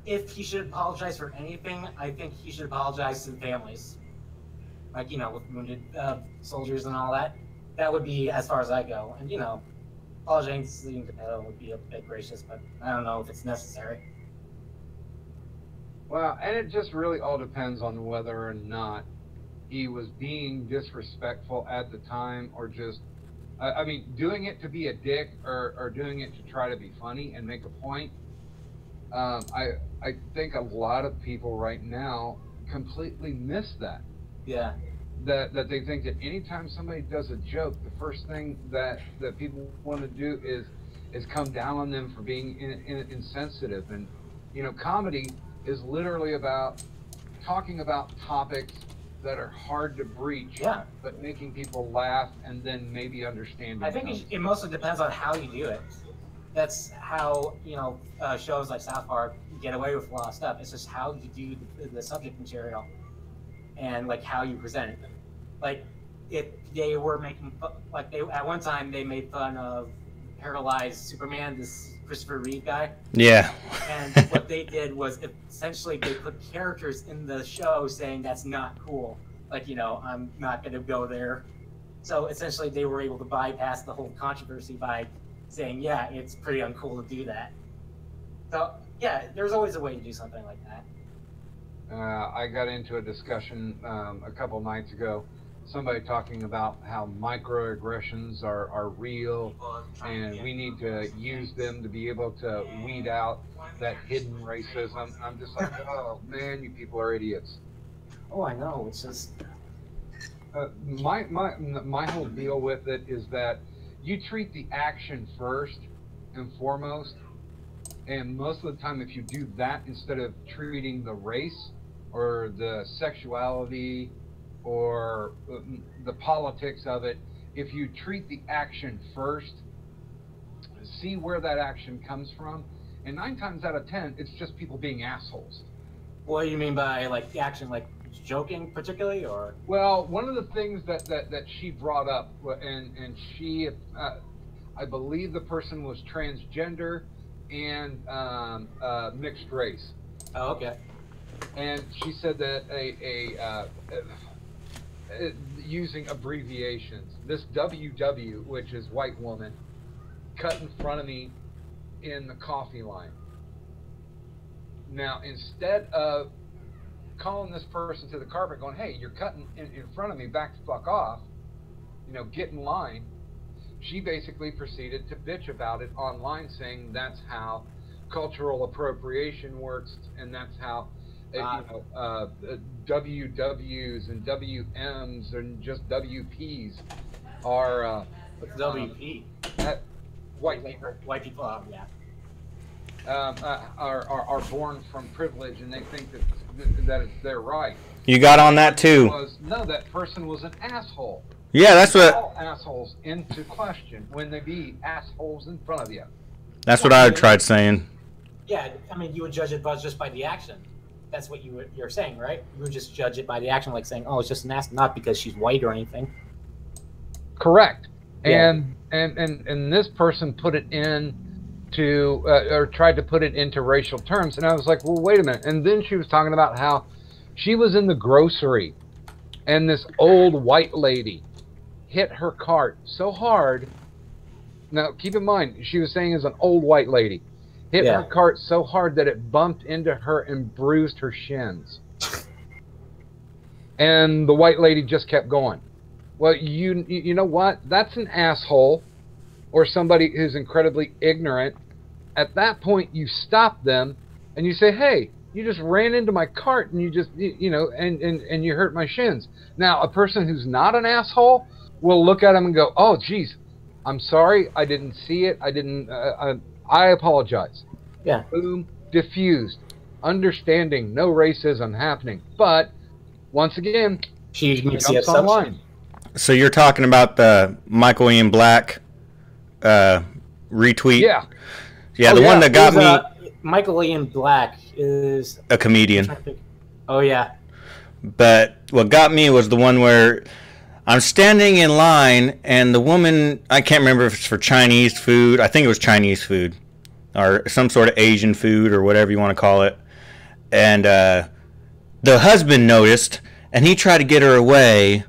if he should apologize for anything, I think he should apologize to the families. Like, with wounded soldiers and all that. That would be as far as I go. And, apologizing to them would be a bit gracious, but I don't know if it's necessary. Well, and it just really all depends on whether or not he was being disrespectful at the time or just, doing it to be a dick or doing it to try to be funny and make a point. I think a lot of people right now completely miss that. Yeah. That they think that anytime somebody does a joke, the first thing that people want to do is come down on them for being insensitive. And, comedy is literally about talking about topics that are hard to breach, but making people laugh and then maybe understand. I think it mostly depends on how you do it. That's how, shows like South Park get away with a lot of stuff. It's just how you do the subject material and like how you present it. Like if they were making fun, at one time they made fun of paralyzed Superman, this Christopher Reeve guy. Yeah. And what they did was essentially they put characters in the show saying that's not cool. Like, I'm not going to go there. So essentially they were able to bypass the whole controversy by saying, yeah, it's pretty uncool to do that. So, yeah, there's always a way to do something like that. I got into a discussion a couple nights ago. Somebody talking about how microaggressions are real and we need to use them to be able to weed out that hidden racism. I'm just like, oh man, you people are idiots. Oh, I know. It's just my whole deal with it is that you treat the action first and foremost, and most of the time if you do that instead of treating the race or the sexuality or the politics of it, if you treat the action first, see where that action comes from, and 9 times out of 10 it's just people being assholes. What do you mean by like action, like joking particularly, or? Well, one of the things that she brought up, and she, I believe the person was transgender and mixed race. Oh, okay. And she said that using abbreviations, this WW, which is white woman, cut in front of me in the coffee line. Now, instead of calling this person to the carpet going, hey, you're cutting in front of me, back the fuck off, you know, get in line, she basically proceeded to bitch about it online, saying that's how cultural appropriation works, and that's how WWs and WMs and just WPs are What's WP? White people. White people, yeah. Are born from privilege, and they think that it's their right. You got on that too. No, that person was an asshole. Yeah, that's what. Call assholes into question when they be assholes in front of you. That's what I tried saying. Yeah, I mean, you would judge it just by the action. That's what you're saying, right? You would just judge it by the action, like saying, "Oh, it's just an ass," not because she's white or anything. Correct. Yeah. And this person put it in to or tried to put it into racial terms, and I was like, well, wait a minute. And then she was talking about how she was in the grocery, and this old white lady hit her cart so hard. Now, keep in mind, she was saying as an old white lady hit her cart so hard that it bumped into her and bruised her shins. And the white lady just kept going. Well, you know what? That's an asshole or somebody who's incredibly ignorant. At that point, you stop them and you say, hey, you just ran into my cart and you just, you know, and you hurt my shins. Now, a person who's not an asshole will look at them and go, oh, geez, I'm sorry. I didn't see it. I didn't, I apologize. Yeah. Boom, diffused. Understanding, no racism happening. But, once again, she makes the jumps assumption. online. So you're talking about the Michael Ian Black retweet? Yeah. Yeah, the one that got me. Michael Ian Black is a comedian. Oh, yeah. But what got me was the one where I'm standing in line and the woman, I can't remember if it's for Chinese food. I think it was Chinese food or some sort of Asian food or whatever you want to call it. And the husband noticed and he tried to get her away,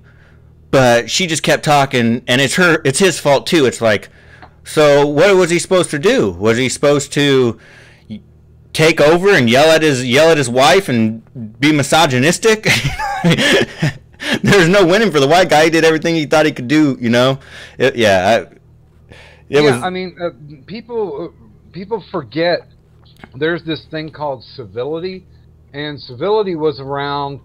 but she just kept talking, and it's his fault too. It's like, so what was he supposed to do? Was he supposed to take over and yell at his wife and be misogynistic? There's no winning for the white guy. He did everything he thought he could do, you know? I mean, people forget there's this thing called civility, and civility was around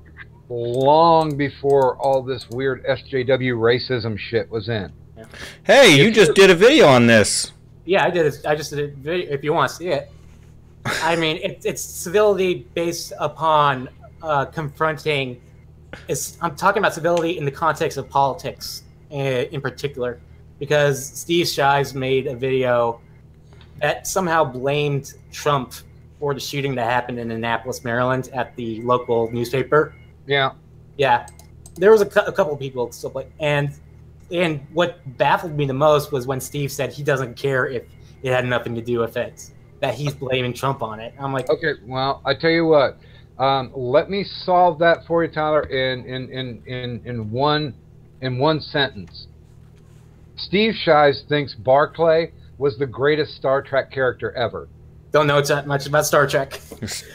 long before all this weird SJW racism shit was in. Yeah. Hey, you just did a video on this. Yeah, I did. I just did a video. If you want to see it, I mean, it's civility based upon confronting. I'm talking about civility in the context of politics, in particular, because Steve Shives made a video that somehow blamed Trump for the shooting that happened in Annapolis, Maryland, at the local newspaper. Yeah. Yeah. There was a couple of people still play, and what baffled me the most was when Steve said he doesn't care if it had nothing to do with it, that he's blaming Trump on it. I'm like, okay, well, I tell you what, let me solve that for you, Tyler, in one sentence. Steve Shives thinks Barclay was the greatest Star Trek character ever. Don't know much about Star Trek.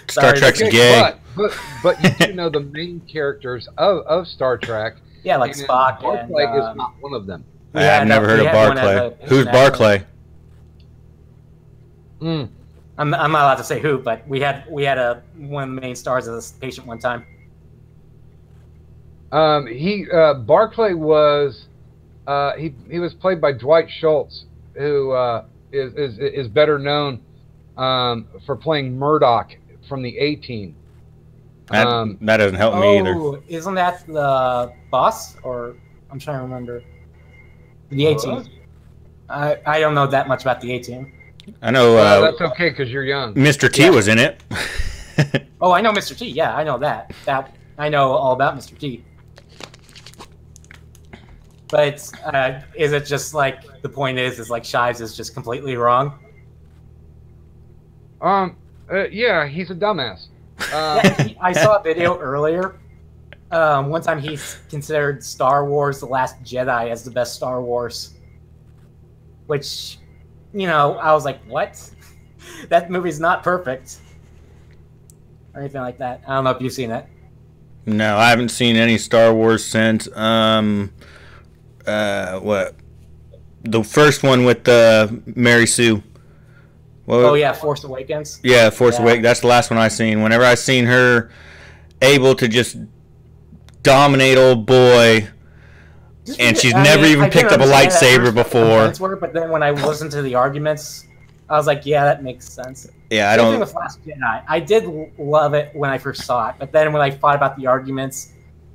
Star Trek's gay. But you do know the main characters of Star Trek. Yeah, like Spock. Barclay is not one of them. I've never heard of Barclay. Who's Barclay? I'm not allowed to say who, but we had one of the main stars as a patient one time. Barclay was he was played by Dwight Schultz, who is better known for playing Murdoch from the A-Team. That doesn't help me either. Isn't that the boss? Or I'm trying to remember. The A-Team. I don't know that much about the A-Team. I know. That's okay because you're young. Mr. T was in it. Oh, I know Mr. T. Yeah, I know that. I know all about Mr. T. But is it just like the point is like Shives is just completely wrong? Yeah, he's a dumbass. Yeah, I saw a video earlier. One time he considered Star Wars: The Last Jedi as the best Star Wars, which, you know, I was like, what? That movie's not perfect or anything like that. I don't know if you've seen it. No, I haven't seen any Star Wars since what? The first one with Mary Sue. Oh yeah, Force Awakens. Yeah, Force Awakens. That's the last one I seen. Whenever I seen her able to just dominate old boy, and she's never even picked up a lightsaber before. But then when I listened to the arguments, I was like, yeah, that makes sense. Yeah, I don't. Same thing with Last Jedi. I did love it when I first saw it, but then when I thought about the arguments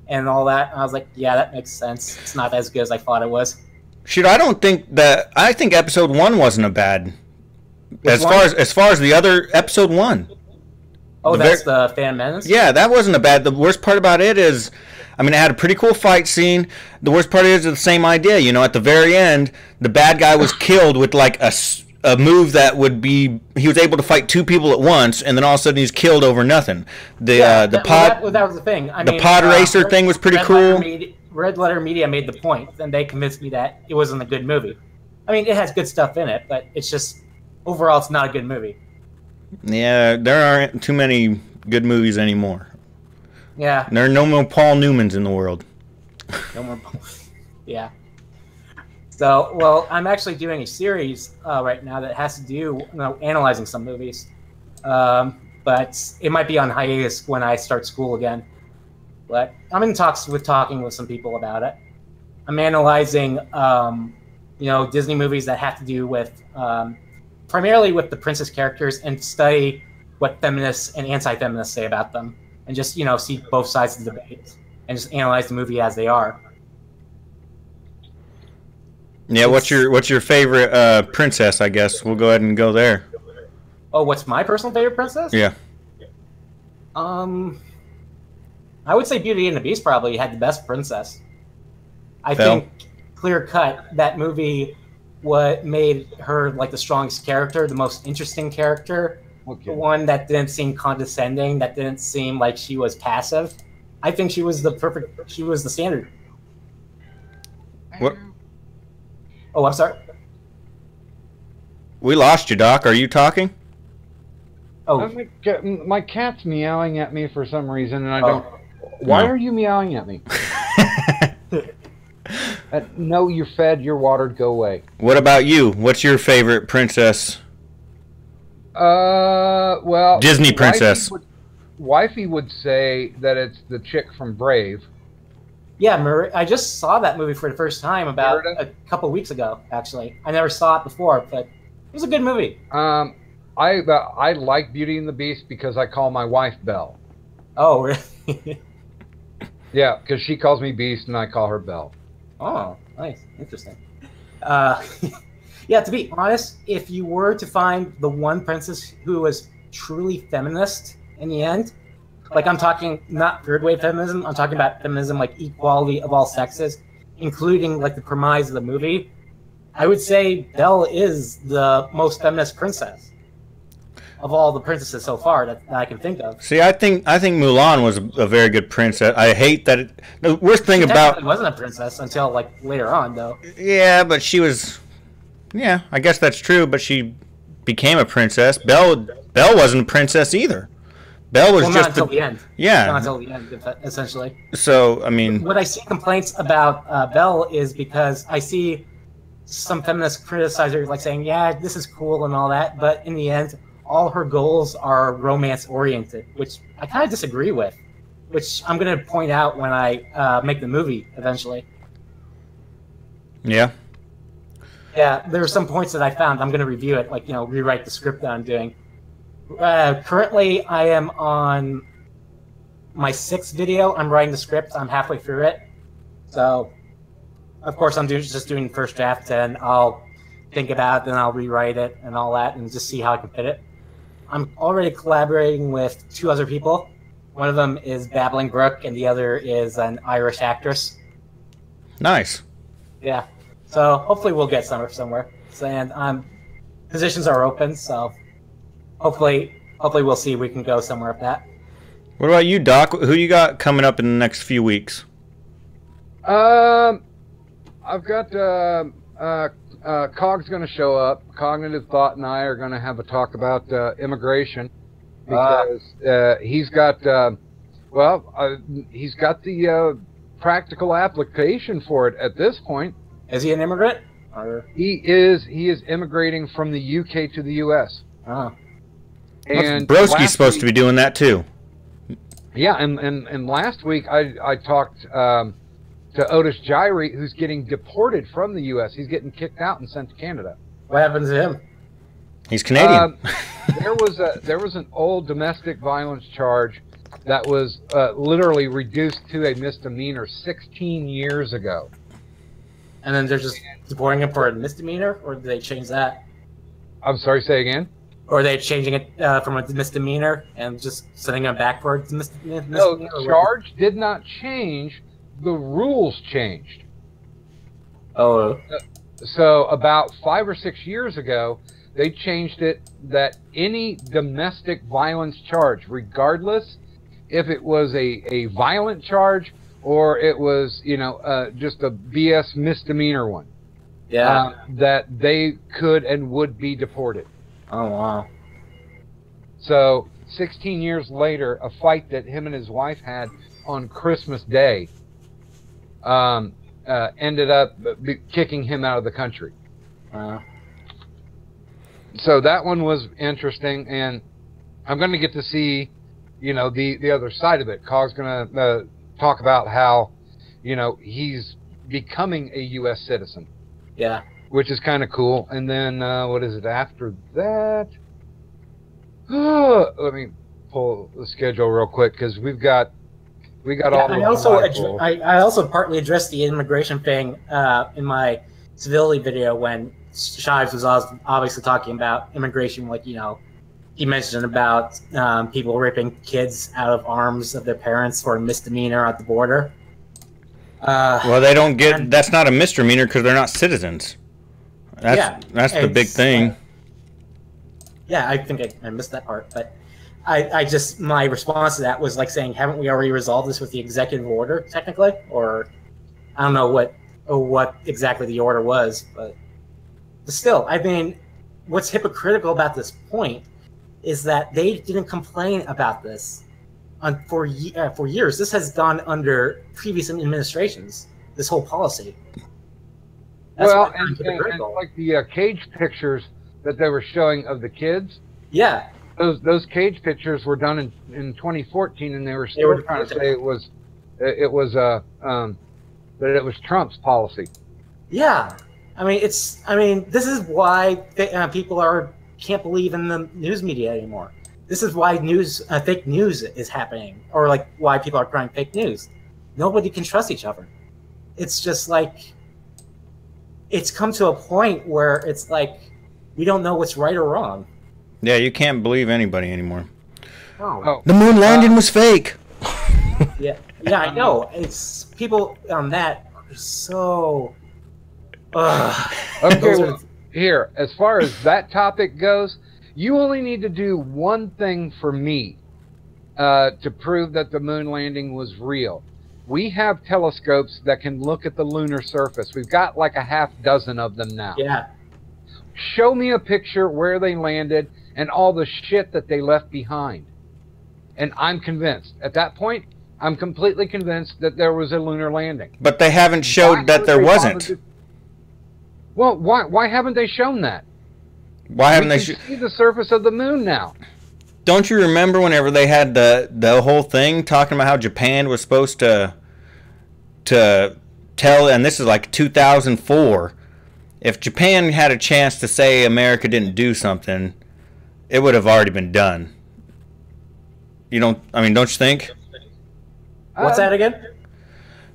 and all that, I was like, yeah, that makes sense. It's not as good as I thought it was. Shoot, I don't think that. I think Episode 1 wasn't a bad. As far as the other Episode 1. Oh, that's the Phantom Menace? Yeah, that wasn't a bad. The worst part about it is, I mean, it had a pretty cool fight scene. The worst part is the same idea. You know, at the very end, the bad guy was killed with like a move that would be. He was able to fight two people at once, and then all of a sudden he's killed over nothing. That was the thing. I mean, the pod racer thing was pretty cool. Red Letter Media made the point, and they convinced me that it wasn't a good movie. I mean, it has good stuff in it, but it's just overall, it's not a good movie. Yeah, there aren't too many good movies anymore. Yeah. There are no more Paul Newmans in the world. No more Paul. Yeah. So, well, I'm actually doing a series right now that has to do, analyzing some movies. But it might be on hiatus when I start school again. But I'm in talking with some people about it. I'm analyzing, Disney movies that have to do with, primarily with the princess characters, and study what feminists and anti-feminists say about them, and just see both sides of the debate, and just analyze the movie as they are. Yeah, what's your favorite princess? I guess we'll go ahead and go there. Oh, what's my personal favorite princess? Yeah. I would say Beauty and the Beast probably had the best princess. I think clear cut that movie. What made her like the strongest character, the most interesting character, the one that didn't seem condescending, that didn't seem like she was passive. I think she was the standard. What? Oh, I'm sorry. We lost you, Doc. Are you talking? Oh, my cat's meowing at me for some reason, and I don't. Why are you meowing at me? No, you're fed, you're watered, go away. What about you? What's your favorite princess? Well... Disney princess. Wifey would say that it's the chick from Brave. Yeah, I just saw that movie for the first time about a couple weeks ago, actually. I never saw it before, but it was a good movie. I like Beauty and the Beast because I call my wife Belle. Oh, really? Yeah, because she calls me Beast and I call her Belle. Oh, nice. Interesting. Yeah, to be honest, if you were to find the one princess who was truly feminist in the end, like I'm talking not third wave feminism, I'm talking about feminism like equality of all sexes, including like the premise of the movie, I would say Belle is the most feminist princess of all the princesses so far that I can think of. See, I think Mulan was a very good princess. I hate that the worst thing about it wasn't a princess until like later on, though. Yeah, but she was. Yeah, I guess that's true. But she became a princess. Belle wasn't a princess either. Belle was not just until the end. Yeah, not until the end, essentially. So I mean, what I see complaints about Belle is because I see some feminist criticizers like saying, "Yeah, this is cool and all that," but in the end, all her goals are romance-oriented, which I kind of disagree with, which I'm going to point out when I make the movie eventually. Yeah. Yeah, there are some points that I found. I'm going to review it, like, rewrite the script that I'm doing. Currently, I am on my 6th video. I'm writing the script. I'm halfway through it. So, of course, I'm just doing the first draft, and I'll think about it, then I'll rewrite it and all that, and just see how I can fit it. I'm already collaborating with 2 other people. One of them is Babbling Brook, and the other is an Irish actress. Nice. Yeah. So hopefully we'll get somewhere. And positions are open, so hopefully we'll see if we can go somewhere with that. What about you, Doc? Who you got coming up in the next few weeks? I've got Cog's going to show up. Cognitive Thought and I are going to have a talk about immigration because he's got he's got the practical application for it at this point. Is he an immigrant? He is immigrating from the UK to the US. And Broski's supposed to be doing that too. Yeah, and last week I talked to Otis Gyrie, who's getting deported from the U.S. He's getting kicked out and sent to Canada. What happened to him? He's Canadian. There was an old domestic violence charge that was literally reduced to a misdemeanor 16 years ago. And then they're just deporting him for a misdemeanor, or did they change that? I'm sorry, say again? Or are they changing it from a misdemeanor and just sending him back for a misdemeanor? No, the charge did not change. The rules changed. Oh. So about 5 or 6 years ago, they changed it that any domestic violence charge, regardless if it was a violent charge or it was, just a BS misdemeanor one, that they could and would be deported. Oh, wow. So 16 years later, a fight that him and his wife had on Christmas Day ended up kicking him out of the country. So that one was interesting, and I'm going to get to see, the other side of it. Cog's going to talk about how, he's becoming a U.S. citizen. Yeah. Which is kind of cool. And then, what is it after that? Let me pull the schedule real quick, because we got all the I also partly addressed the immigration thing in my civility video when Shives was obviously talking about immigration, like, he mentioned about people ripping kids out of arms of their parents for a misdemeanor at the border. Well, they don't get, that's not a misdemeanor because they're not citizens. That's the big thing. Yeah, I think I missed that part, but I just, my response to that was like saying, haven't we already resolved this with the executive order, technically? Or I don't know what exactly the order was, but still, I mean, what's hypocritical about this point is that they didn't complain about this for years. This has gone under previous administrations, this whole policy. That's and like the cage pictures that they were showing of the kids. Yeah. Those cage pictures were done in 2014, and they were still trying to say that it was Trump's policy. Yeah, I mean this is why people can't believe in the news media anymore. This is why fake news is happening, or like why people are crying fake news. Nobody can trust each other. It's just like it's come to a point where it's like we don't know what's right or wrong. Yeah, you can't believe anybody anymore. Oh. The moon landing was fake. Yeah, I know. It's people on that are so. Okay, well, here, as far as that topic goes, you only need to do one thing for me to prove that the moon landing was real. We have telescopes that can look at the lunar surface. We've got like a half dozen of them now. Yeah. Show me a picture where they landed and all the shit that they left behind. And I'm convinced. At that point, I'm completely convinced that there was a lunar landing. But they haven't showed that there wasn't. Well, why haven't they shown that? Why haven't they see the surface of the moon now? Don't you remember whenever they had the whole thing talking about how Japan was supposed to tell, and this is like 2004, if Japan had a chance to say America didn't do something, it would have already been done. Don't you think? What's that again?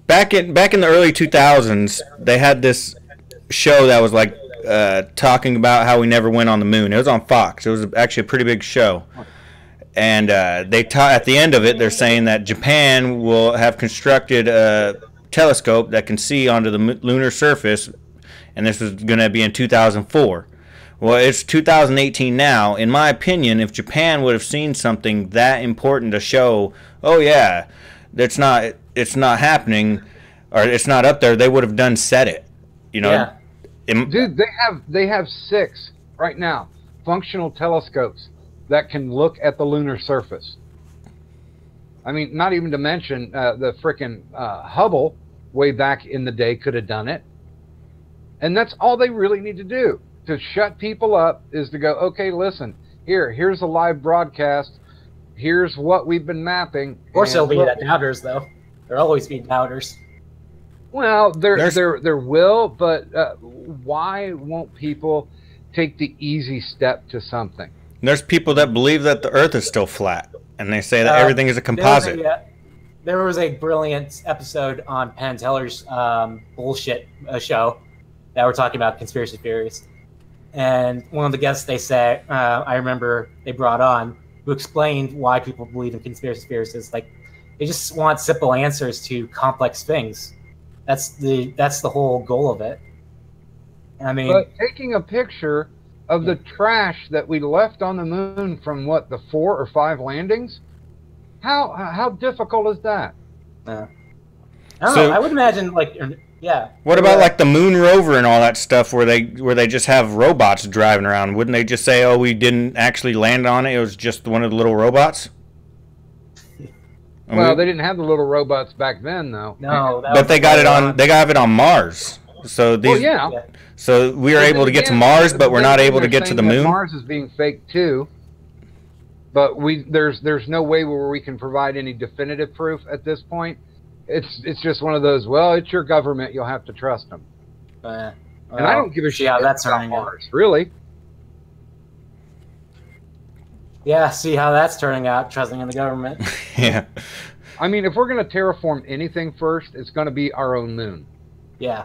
Back in the early 2000s, they had this show that was like talking about how we never went on the moon. It was on Fox. It was actually a pretty big show. And at the end of it, they're saying that Japan will have constructed a telescope that can see onto the lunar surface, and this is going to be in 2004. Well, it's 2018 now. In my opinion, if Japan would have seen something that important to show, oh yeah, it's not happening, or it's not up there, they would have said it. Yeah. Dude, they have 6 right now, functional telescopes that can look at the lunar surface. I mean, not even to mention the frickin' Hubble way back in the day could have done it. And that's all they really need to do to shut people up, is to go, okay, listen, here's a live broadcast. Here's what we've been mapping. Of course, there'll be doubters, though. There'll always be doubters. Well, there will, but why won't people take the easy step to something? There's people that believe that the Earth is still flat, and they say that everything is a composite. There was a brilliant episode on Penn and Teller's bullshit show that were talking about conspiracy theories. And one of the guests they said, I remember they brought on, who explained why people believe in conspiracy theories, is like they just want simple answers to complex things. That's the whole goal of it. I mean, but taking a picture of the trash that we left on the moon from what, the 4 or 5 landings, how difficult is that? I don't know. I would imagine, like, yeah. What about like the moon rover and all that stuff, where they just have robots driving around? Wouldn't they just say, "Oh, we didn't actually land on it; it was just one of the little robots"? Well, they didn't have the little robots back then, though. No, but they got it on. They got it on Mars. So these. Well, yeah. So we are able to get to Mars, but we're not able to get to the moon. Mars is being fake too. But there's no way where we can provide any definitive proof at this point. It's just one of those. Well, it's your government. You'll have to trust them. And I don't give a shit that's about Mars, really. Yeah, see how that's turning out, trusting in the government. Yeah. I mean, if we're going to terraform anything first, it's going to be our own moon. Yeah.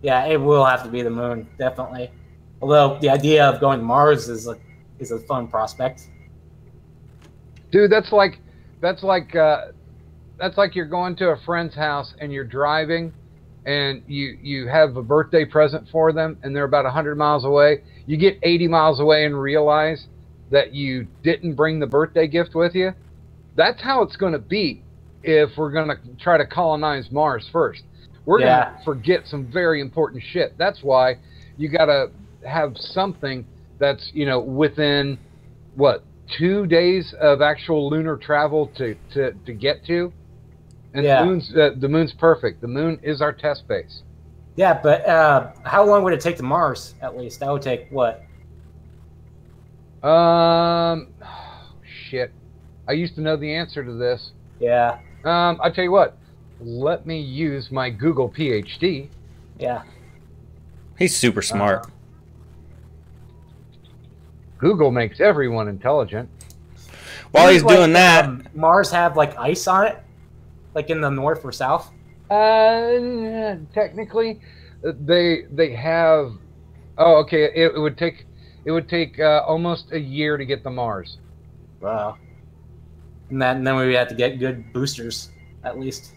Yeah, it will have to be the moon, definitely. Although the idea of going to Mars is a fun prospect. Dude, that's like you're going to a friend's house and you're driving, and you have a birthday present for them, and they're about 100 miles away. You get 80 miles away and realize that you didn't bring the birthday gift with you. That's how it's going to be if we're going to try to colonize Mars first. We're going to forget some very important shit. That's why you got to have something that's, within, what, 2 days of actual lunar travel to get to. And the moon's perfect. The moon is our test base. Yeah, but how long would it take to Mars, at least? That would take what? Shit. I used to know the answer to this. Yeah. I'll tell you what. Let me use my Google PhD. Yeah. He's super smart. Google makes everyone intelligent. While he's doing that... Mars have, like, ice on it? Like in the north or south? Technically, they have... Oh, okay. It would take almost a year to get to Mars. Wow. And then we would have to get good boosters, at least.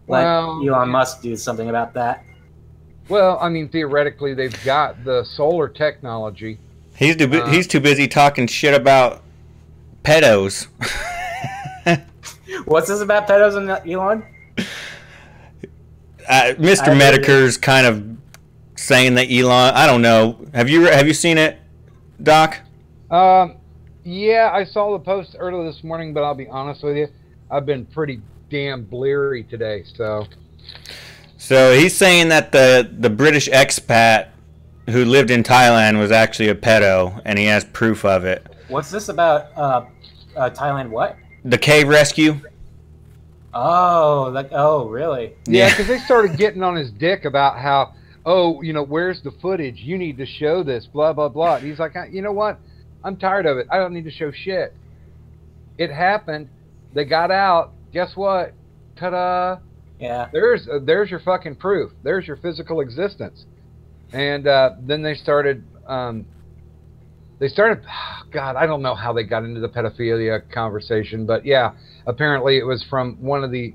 Let Elon Musk do something about that. Well, I mean, theoretically, they've got the solar technology. He's too busy talking shit about pedos. What's this about pedos and Elon? Mr. Medicare's kind of saying that Elon. I don't know. Have you seen it, Doc? Yeah, I saw the post earlier this morning, but I'll be honest with you, I've been pretty damn bleary today. So he's saying that the British expat who lived in Thailand was actually a pedo, and he has proof of it. What's this about? Thailand? What? The cave rescue. Oh, really? Yeah, because they started getting on his dick about how, where's the footage? You need to show this, blah, blah, blah. And he's like, you know what? I'm tired of it. I don't need to show shit. It happened. They got out. Guess what? Ta-da. Yeah. There's your fucking proof. There's your physical existence. And then they started... God, I don't know how they got into the pedophilia conversation, but yeah, apparently it was from one of the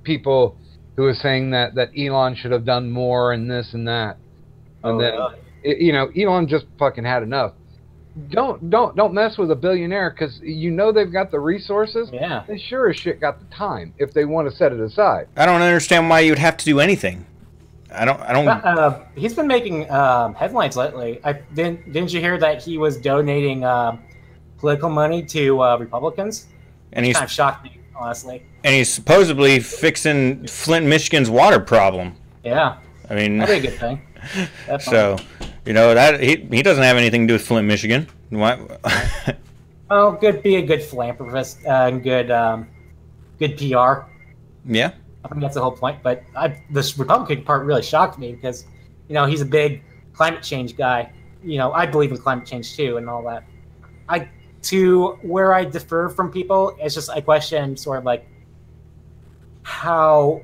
people who was saying that Elon should have done more and this and that, and then Elon just fucking had enough. don't mess with a billionaire, because you know they've got the resources. Yeah. They sure as shit got the time if they want to set it aside. I don't understand why you'd have to do anything. I don't. He's been making headlines lately. Didn't you hear that he was donating political money to Republicans? And he's kind of shocked me, honestly. And he's supposedly fixing Flint, Michigan's water problem. Yeah. I mean, that'd be a good thing. So, you know, that he doesn't have anything to do with Flint, Michigan. Why? Oh, be a good philanthropist and good PR. Yeah. I think that's the whole point. But this Republican part really shocked me because, you know, he's a big climate change guy. You know, I believe in climate change too and all that. To where I differ from people, it's just I question sort of like how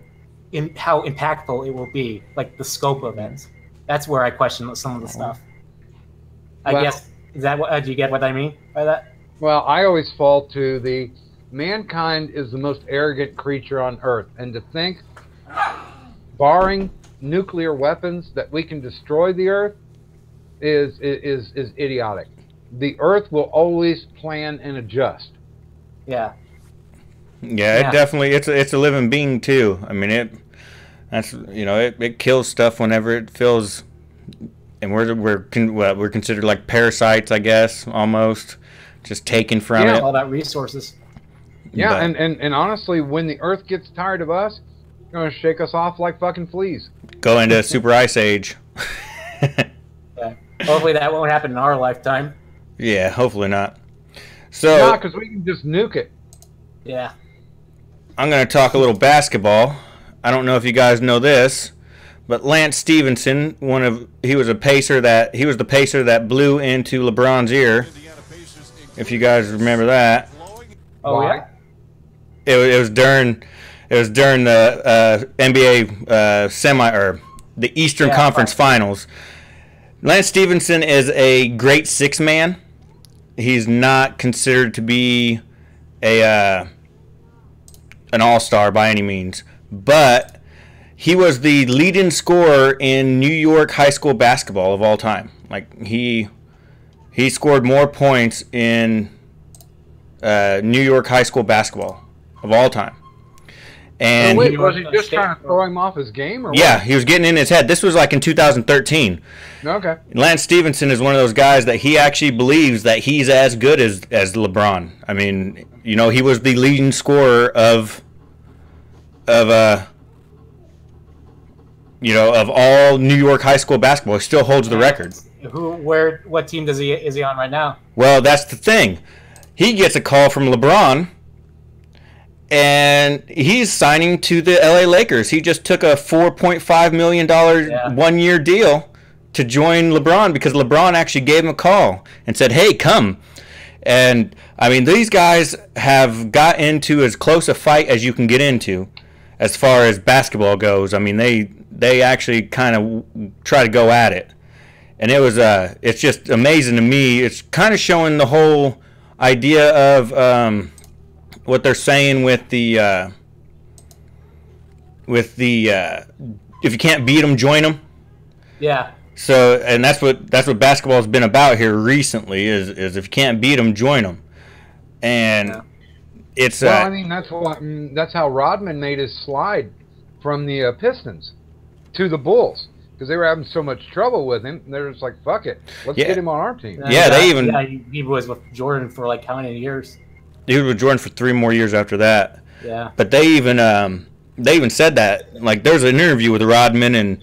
impactful it will be, like the scope of it. That's where I question some of the stuff. I guess, is that what, do you get what I mean by that? Well, I always fall to the mankind is the most arrogant creature on Earth, and to think, barring nuclear weapons, that we can destroy the Earth is idiotic. The Earth will always plan and adjust. Yeah. Yeah, it definitely it's a living being too. I mean it kills stuff whenever it feels, and we're considered like parasites, I guess, almost just taken from it. All that resources. Yeah, and honestly, when the Earth gets tired of us, it's gonna shake us off like fucking fleas. Go into super ice age. Yeah. Hopefully that won't happen in our lifetime. Yeah, hopefully not. So, yeah, because we can just nuke it. Yeah. I'm going to talk a little basketball. I don't know if you guys know this, but Lance Stevenson, he was the pacer that blew into LeBron's ear. If you guys remember that. Oh yeah. It was during the NBA the Eastern Conference Finals. Lance Stevenson is a great six man. He's not considered to be an all-star by any means, but he was the leading scorer in New York high school basketball of all time. Like he scored more points in New York high school basketball of all time. And wait, was he just trying to throw him off his game? Or yeah, what? He was getting in his head. This was like in 2013. Okay. Lance Stevenson is one of those guys that he actually believes that he's as good as LeBron. I mean, you know, he was the leading scorer of all New York high school basketball. He still holds the record. What team is he on right now? Well, that's the thing. He gets a call from LeBron, and he's signing to the LA Lakers. He just took a $4.5 million 1-year deal to join LeBron because LeBron actually gave him a call and said, hey, come. And, I mean, these guys have got into as close a fight as you can get into as far as basketball goes. I mean, they actually kind of try to go at it. And it's just amazing to me. It's kind of showing the whole idea of what they're saying with the if you can't beat them, join them. Yeah. So, and that's what basketball's been about here recently is if you can't beat them, join them. And it's well, I mean that's how Rodman made his slide from the Pistons to the Bulls. Because they were having so much trouble with him, they're just like, "Fuck it, let's get him on our team." He was with Jordan for like how many years? He was with Jordan for 3 more years after that. Yeah. But they even said that, like, there's an interview with Rodman, and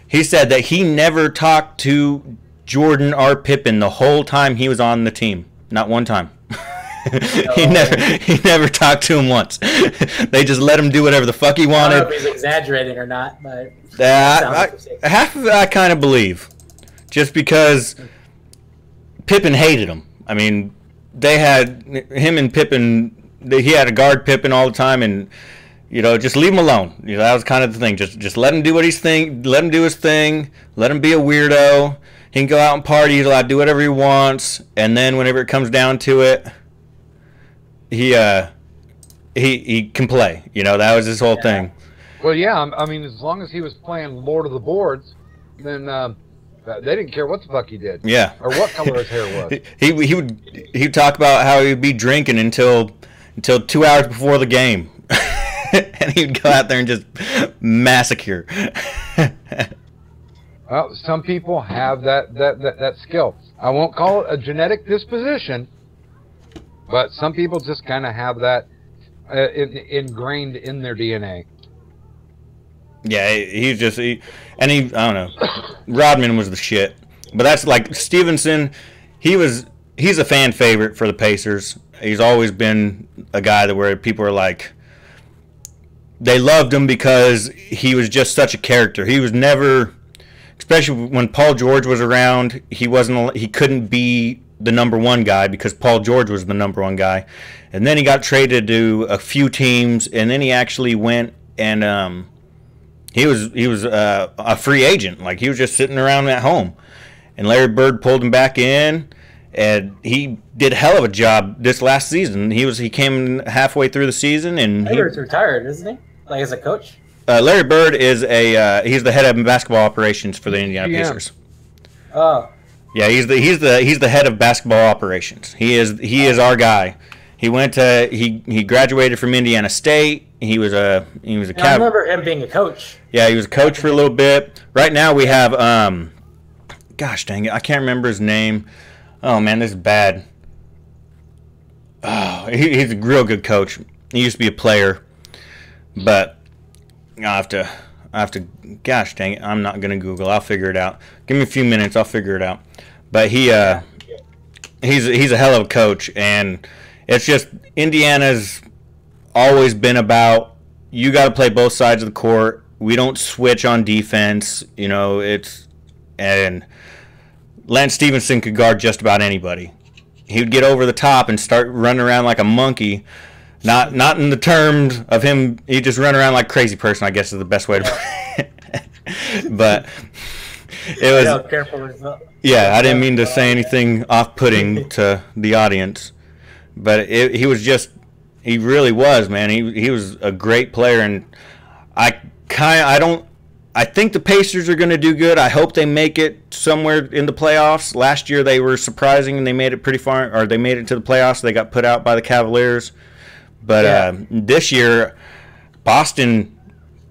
he said that he never talked to Jordan or Pippen the whole time he was on the team, not one time. He never talked to him once. They just let him do whatever the fuck he wanted. I don't know if he's exaggerating or not, but half of it I kind of believe, just because Pippen hated him. I mean, they had him and Pippen. He had to guard Pippen all the time, and you know, just leave him alone. You know, that was kind of the thing. Just let him do what let him do his thing. Let him be a weirdo. He can go out and party. He's allowed to do whatever he wants. And then whenever it comes down to it, he can play. You know, that was his whole thing. Well, yeah. I mean, as long as he was playing Lord of the Boards, then They didn't care what the fuck he did. Yeah. Or what color his hair was. He'd talk about how he'd be drinking until 2 hours before the game. And he'd go out there and just massacre. Well, some people have that skill. I won't call it a genetic disposition, but some people just kind of have that ingrained in their DNA. Yeah, I don't know. Rodman was the shit. But that's like Stevenson, he's a fan favorite for the Pacers. He's always been a guy where people are like, they loved him because he was just such a character. He was never, especially when Paul George was around, he couldn't be the number one guy because Paul George was the number one guy. And then he got traded to a few teams, and then he actually went and he was a free agent. Like, he was just sitting around at home. And Larry Bird pulled him back in, and he did a hell of a job this last season. He came halfway through the season, and he's retired, isn't he? Like, as a coach? Larry Bird is he's the head of basketball operations for the Indiana Pacers. Oh. Yeah, he's the head of basketball operations. He is our guy. He graduated from Indiana State. He was a I remember him being a coach. Yeah, he was a coach for a little bit. Right now we have gosh dang it, I can't remember his name. Oh man, this is bad. Oh, he's a real good coach. He used to be a player, but I have to. Gosh dang it, I'm not gonna Google. I'll figure it out. Give me a few minutes, I'll figure it out. But he's a hell of a coach, and it's just Indiana's always been about, you got to play both sides of the court. We don't switch on defense, and Lance Stevenson could guard just about anybody. He would get over the top and start running around like a monkey. Not in the terms of him, he just run around like a crazy person, I guess is the best way to put it. But it was, careful. yeah, I didn't mean to say anything off-putting to the audience, but he really was, man. He was a great player, and I think the Pacers are going to do good. I hope they make it somewhere in the playoffs. Last year they were surprising and they made it pretty far, or they made it to the playoffs. They got put out by the Cavaliers. But this year, Boston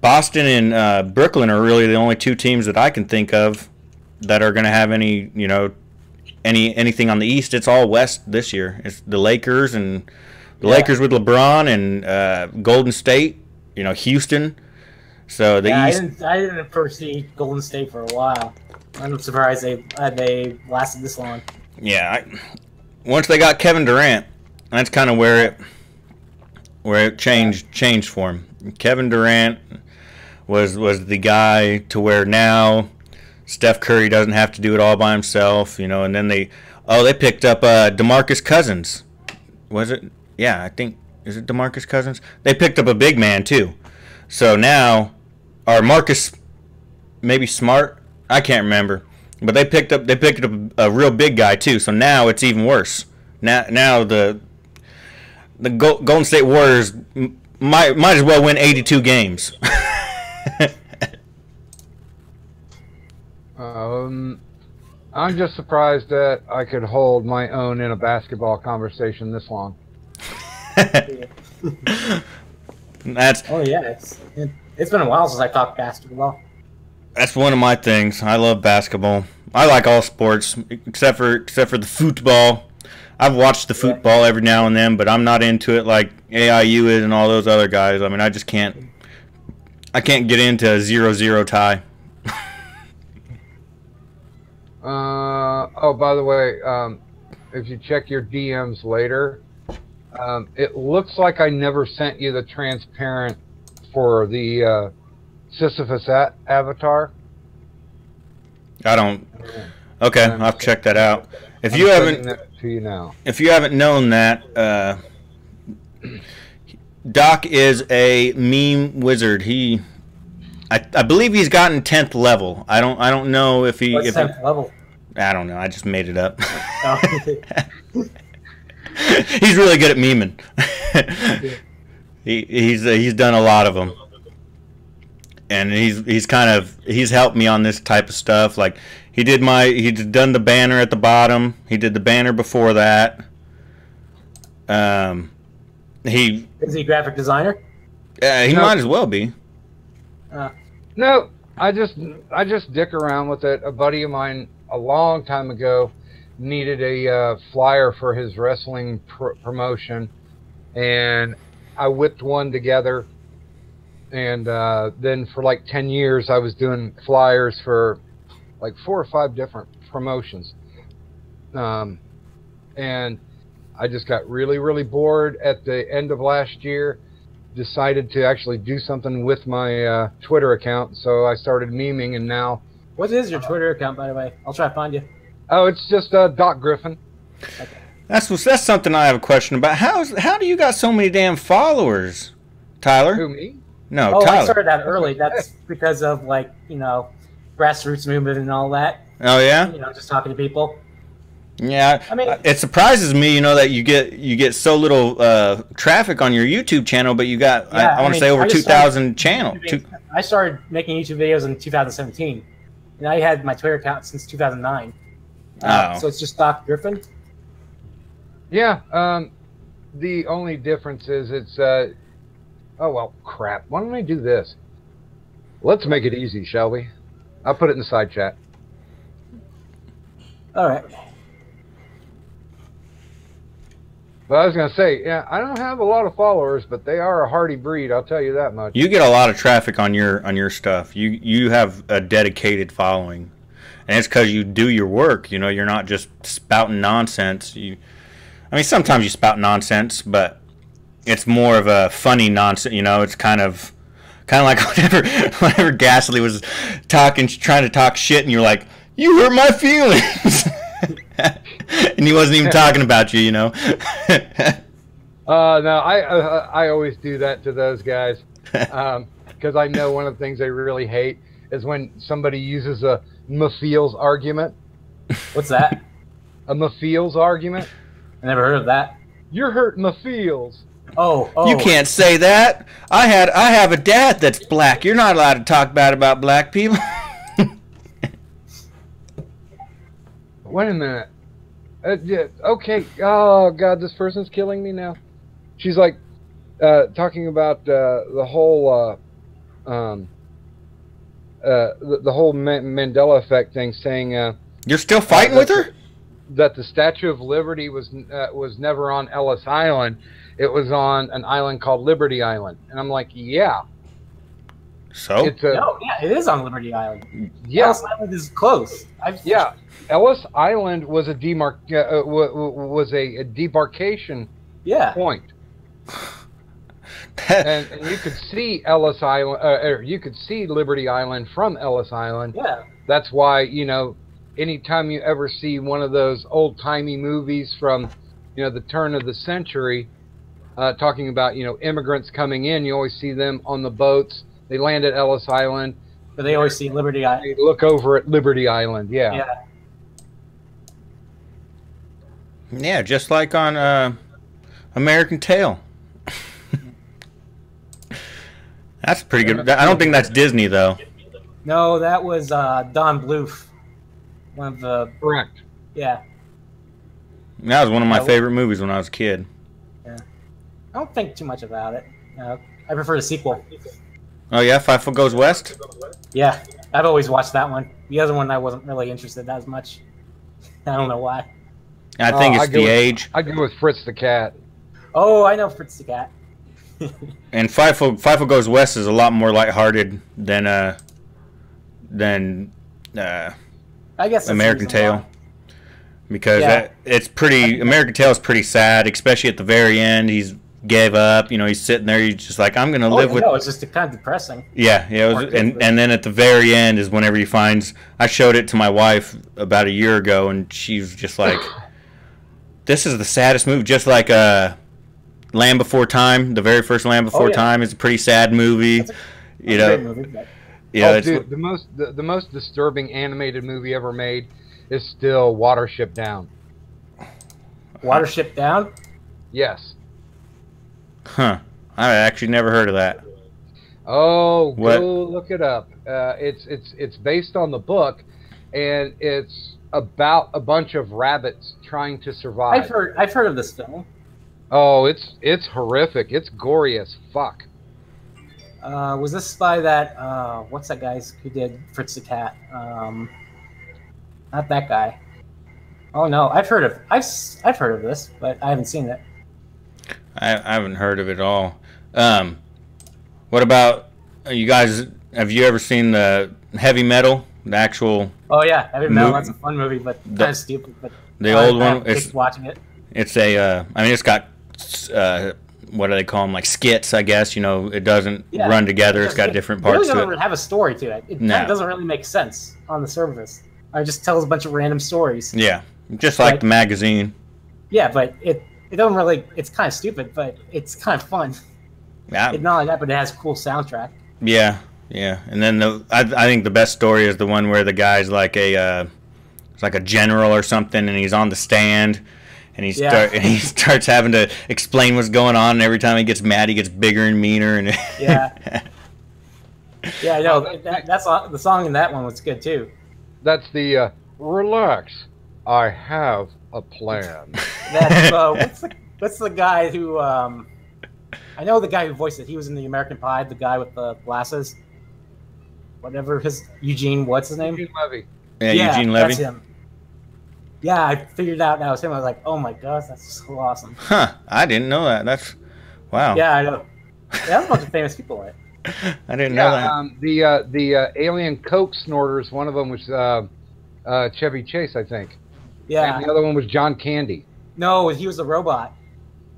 and Brooklyn are really the only two teams that I can think of that are going to have anything on the East. It's all West this year. It's the Lakers and the Lakers with LeBron and Golden State. Houston. So East. I didn't foresee Golden State for a while. I'm surprised they lasted this long. Yeah, once they got Kevin Durant, that's kind of where it changed for him. Kevin Durant was the guy to where now Steph Curry doesn't have to do it all by himself, and then they picked up DeMarcus Cousins. Was it? Yeah, I think, is it DeMarcus Cousins? They picked up a big man too. So now, or Marcus, maybe Smart, I can't remember, but they picked up a real big guy too. So now it's even worse. Now the Golden State Warriors might as well win 82 games. I'm just surprised that I could hold my own in a basketball conversation this long. It's been a while since I talked basketball. That's one of my things. I love basketball. I like all sports except for the football. I've watched the football every now and then, but I'm not into it like AIU is and all those other guys. I mean, I just can't. I can't get into a 0-0 tie. By the way, if you check your DMs later, it looks like I never sent you the transparent for the Sisyphus avatar. I don't. Okay, I'll have to check that out. If you haven't, to you now. If you haven't known that, Doc is a meme wizard. I believe he's gotten 10th level. I don't know if he. What's 10th level? I don't know. I just made it up. Oh. He's really good at memeing. He's done a lot of them. and he's helped me on this type of stuff. Like he's done the banner at the bottom. He did the banner before that. Is he a graphic designer? He might as well be. No, I just dick around with it. A buddy of mine a long time ago needed a flyer for his wrestling promotion, and I whipped one together. And then for like 10 years, I was doing flyers for like 4 or 5 different promotions. And I just got really, really bored at the end of last year. Decided to actually do something with my Twitter account, so I started memeing, and now... What is your Twitter account, by the way? I'll try to find you. Oh, it's just Doc Griffin. Okay. That's something I have a question about. How do you got so many damn followers, Tyler? Who, me? No, oh, Tyler. I started that early. That's because of, like, you know, grassroots movement and all that. Oh, yeah? You know, just talking to people. Yeah, I mean, it surprises me, you know, that you get so little traffic on your YouTube channel, but you got I want to say over 2,000 channel. I started making YouTube videos in 2017, and I had my Twitter account since 2009. So it's just Doc Griffin. Yeah. The only difference is it's oh well, crap. Why don't I do this? Let's make it easy, shall we? I'll put it in the side chat. All right. But I was going to say, yeah, I don't have a lot of followers, but they are a hardy breed, I'll tell you that much. You get a lot of traffic on your stuff. You have a dedicated following. And it's because you do your work, you know, you're not just spouting nonsense. I mean, sometimes you spout nonsense, but it's more of a funny nonsense, you know, it's kind of like whenever Ghastly was trying to talk shit, and you're like, you hurt my feelings. And he wasn't even talking about you, you know. No, I always do that to those guys, because I know one of the things they really hate is when somebody uses a Mafeels argument. What's that? A Mafeels argument? I never heard of that. You're hurting my feels. Oh. You can't say that. I have a dad that's black. You're not allowed to talk bad about black people. Wait a minute. Yeah, okay. Oh God, this person's killing me now. She's like talking about the whole the whole Mandela effect thing, saying you're still fighting with her. That the Statue of Liberty was never on Ellis Island. It was on an island called Liberty Island, and I'm like, yeah. So no, yeah, it is on Liberty Island. Yeah, Ellis Island is close. Yeah, Ellis Island was a demarcation point. and you could see Ellis Island, or you could see Liberty Island from Ellis Island. Yeah, that's why, you know, anytime you ever see one of those old-timey movies from, you know, the turn of the century, talking about, you know, immigrants coming in, you always see them on the boats. They land at Ellis Island. But they always see Liberty Island. They look over at Liberty Island, yeah. Yeah. Yeah, just like on American Tail. That's pretty good. I don't think that's Disney, though. No, that was Don Bluth. One of the... Correct. Yeah. That was one of my favorite movies when I was a kid. Yeah. I don't think too much about it. I prefer the sequel. Oh, yeah? 5 Foot Goes West? Yeah. I've always watched that one. The other one I wasn't really interested in as much. I don't know why. I think it's the age. I'd go with Fritz the Cat. Oh, I know Fritz the Cat. And 5 Foot Goes West is a lot more lighthearted than I guess American Tail, because it's pretty. American Tail is pretty sad, especially at the very end. He's gave up. You know, he's sitting there. He's just like, I'm gonna live with. No, it's just kind of depressing. Yeah, yeah. And then at the very end is whenever he finds. I showed it to my wife about a year ago, and she was just like, "This is the saddest movie." Just like Land Before Time, the very first Land Before Time is a pretty sad movie. You know. Great movie, but... Yeah, dude, the most disturbing animated movie ever made is still Watership Down. Watership Down? Yes. Huh. I actually never heard of that. Oh, What? go look it up. It's based on the book, and it's about a bunch of rabbits trying to survive. I've heard of this film. Oh, it's horrific. It's gory as fuck. Was this by that what's that guy who did Fritz the Cat? Not that guy. Oh no, I've heard of this, but I haven't seen it. I haven't heard of it all. What about you guys? Have you ever seen the Heavy Metal? The actual. Oh yeah, Heavy Metal. That's a fun movie, but kind of stupid. But the old one. It's watching it. It's a. I mean, it's got. What do they call them? Like skits, I guess. You know, it doesn't run together. It's got different parts It really to doesn't it. have a story to it. It doesn't really make sense on the surface. It just tells a bunch of random stories. Yeah, just like the magazine. Yeah, but it don't really. It's kind of stupid, but it's kind of fun. Yeah. It's not only that, but it has a cool soundtrack. Yeah, yeah. And then I think the best story is the one where the guy's like it's like a general or something, and he's on the stand, and he starts having to explain what's going on, and every time he gets mad, he gets bigger and meaner. And Yeah. Yeah, I know. That's the song in that one was good too. That's the relax. I have a plan. That's what's the guy who I know the guy who voiced it. He was in the American Pie, the guy with the glasses. Whatever what's his name? Eugene Levy. Yeah, Eugene Levy. That's him. Yeah, I figured out that was him. I was like, oh my gosh, that's so awesome. Huh? I didn't know that. That's wow. Yeah, I know. Yeah, that's a bunch of famous people in it. I didn't know that. The alien coke snorters. One of them was Chevy Chase, I think. Yeah. And the other one was John Candy. No, he was the robot.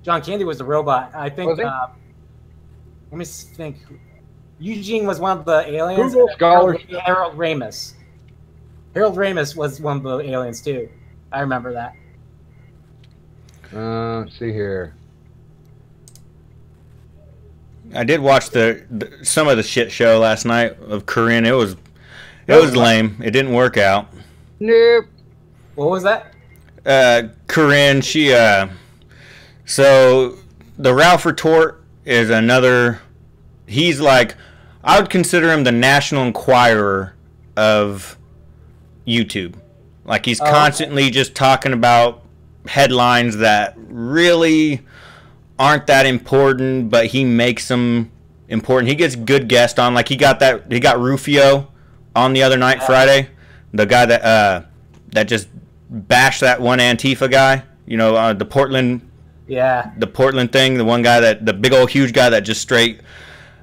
John Candy was the robot. I think. Was he? Let me think. Eugene was one of the aliens. Google Scholar. Harold Ramis. Harold Ramis was one of the aliens too. I remember that. Let's see here. I did watch some of the shit show last night of Corinne. It was lame. It didn't work out. Nope. What was that? Corinne, she so the Ralph Retort is another. He's like, I would consider him the National Enquirer of YouTube. Like he's constantly just talking about headlines that really aren't that important, but he makes them important. He gets good guests on. Like he got Rufio on the other night, Friday. The guy that just bashed that one Antifa guy. You know, the Portland. Yeah. The Portland thing. The one guy the big old huge guy that just straight.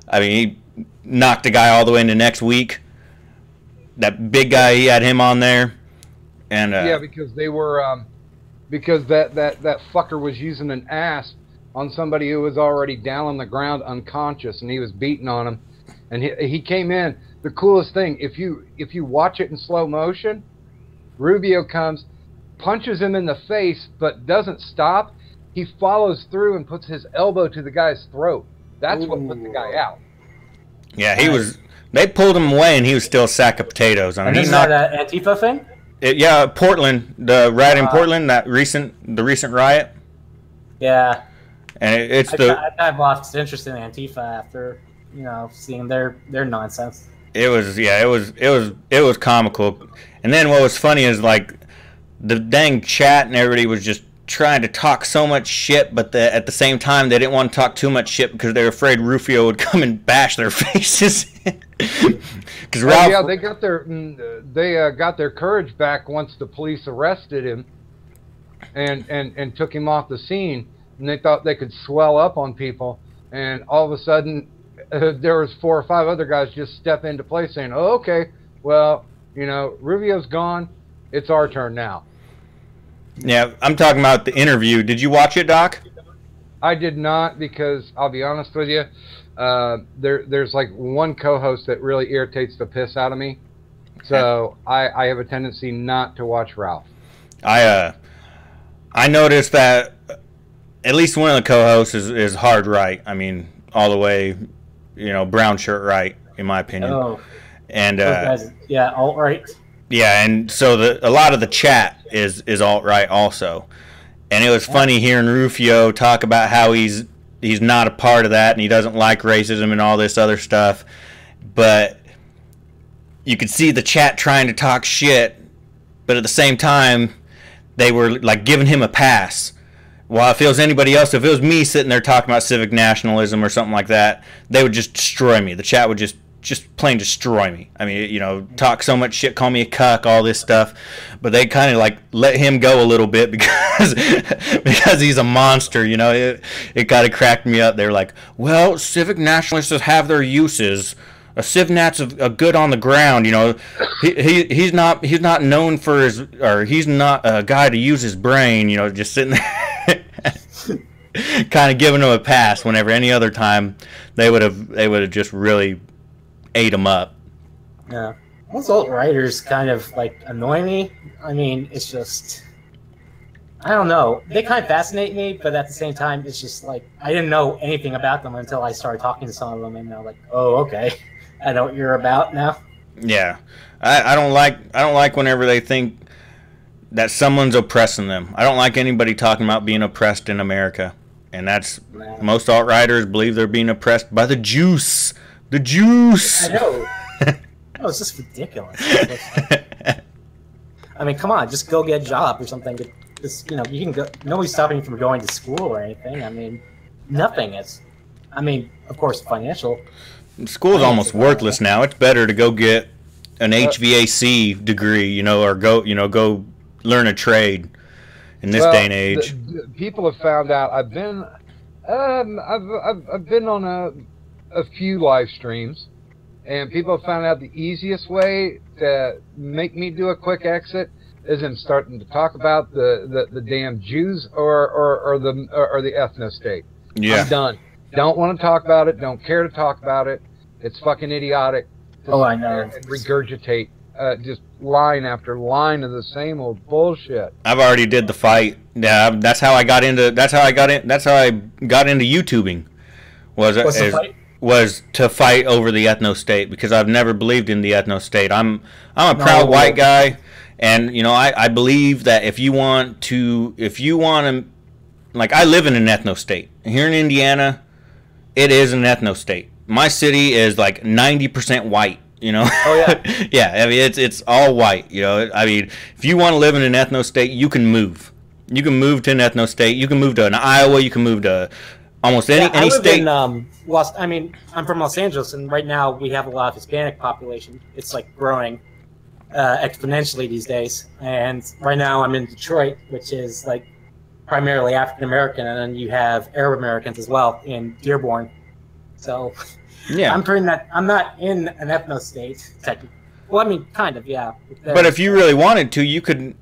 I mean, he knocked the guy all the way into next week. That big guy, he had him on there. And yeah, because they were because that fucker was using an asp on somebody who was already down on the ground unconscious, and he was beating on him, and he came in. The coolest thing, if you watch it in slow motion, Rubio comes, punches him in the face, but doesn't stop. He follows through and puts his elbow to the guy's throat. That's what put the guy out. Yeah, he was. They pulled him away, and he was still a sack of potatoes. I mean, Isn't that an Antifa thing? Yeah, Portland, the riot in Portland, the recent riot. Yeah. And I kind of lost interest in Antifa after seeing their nonsense. It was comical, and then what was funny is like the dang chat and everybody was just trying to talk so much shit, but at the same time they didn't want to talk too much shit because they were afraid Rufio would come and bash their faces. Because Ralph, they got their courage back once the police arrested him and took him off the scene, and they thought they could swell up on people, and all of a sudden there was 4 or 5 other guys just step into place saying, "Oh, okay, well, Rubio's gone, it's our turn now." Yeah, I'm talking about the interview. Did you watch it, Doc? I did not, because I'll be honest with you, there's like one co-host that really irritates the piss out of me. So I have a tendency not to watch Ralph. I noticed that at least one of the co-hosts is hard right. I mean, all the way, brown shirt right, in my opinion. Oh. And yeah, alt right. Yeah, and so a lot of the chat is alt right also. And it was funny hearing Rufio talk about how he's he's not a part of that, and he doesn't like racism and all this other stuff. But you could see the chat trying to talk shit, but at the same time, they were like giving him a pass. While if it was anybody else, if it was me sitting there talking about civic nationalism or something like that, they would just destroy me. The chat would just plain destroy me. I mean, you know, talk so much shit, call me a cuck, all this stuff. But they kind of like let him go a little bit because because he's a monster, you know. It kind of cracked me up. They were like, well, civic nationalists have their uses. A civnat's a good on the ground, you know. He's not known for his, or he's not a guy to use his brain, you know, just sitting there kind of giving him a pass whenever any other time they would have just really ate him up. Yeah. Those alt-writers kind of like annoy me. I mean, it's just, I don't know. They kind of fascinate me, but at the same time, it's just like I didn't know anything about them until I started talking to some of them, and I'm like, oh, okay, I know what you're about now. Yeah, I don't like whenever they think that someone's oppressing them. I don't like anybody talking about being oppressed in America, and that's most alt-writers believe they're being oppressed by the juice. The juice. I know. No, it's just ridiculous. I mean, come on, just go get a job or something. Just, you know, you can go. Nobody's stopping you from going to school or anything. I mean, nothing is. I mean, of course, financial. School's almost worthless now. It's better to go get an HVAC degree, you know, or go learn a trade in this day and age. People have found out. I've been on a few live streams, and people have found out the easiest way to make me do a quick exit is in starting to talk about the damn Jews or the ethno state. Yeah. I'm done. Don't want to talk about it. Don't care to talk about it. It's fucking idiotic. Oh, I know. And regurgitate just line after line of the same old bullshit. I've already did the fight. Yeah, that's how I got into YouTubing. Was to fight over the ethno state, because I've never believed in the ethno state. I'm a proud white guy, and you know I believe that if you want to, like, I live in an ethno state here in Indiana. It is an ethno state. My city is like 90% white. You know. Oh yeah. Yeah. I mean, it's all white. You know. I mean, if you want to live in an ethno state, you can move. You can move to an ethno state. You can move to an Iowa. You can move to almost any state. I'm from Los Angeles, and right now we have a lot of Hispanic population. It's like growing exponentially these days. And right now I'm in Detroit, which is like primarily African American, and then you have Arab Americans as well in Dearborn. So yeah, I'm not in an ethno state technically. Well, I mean, kind of, yeah. But if you really wanted to, you could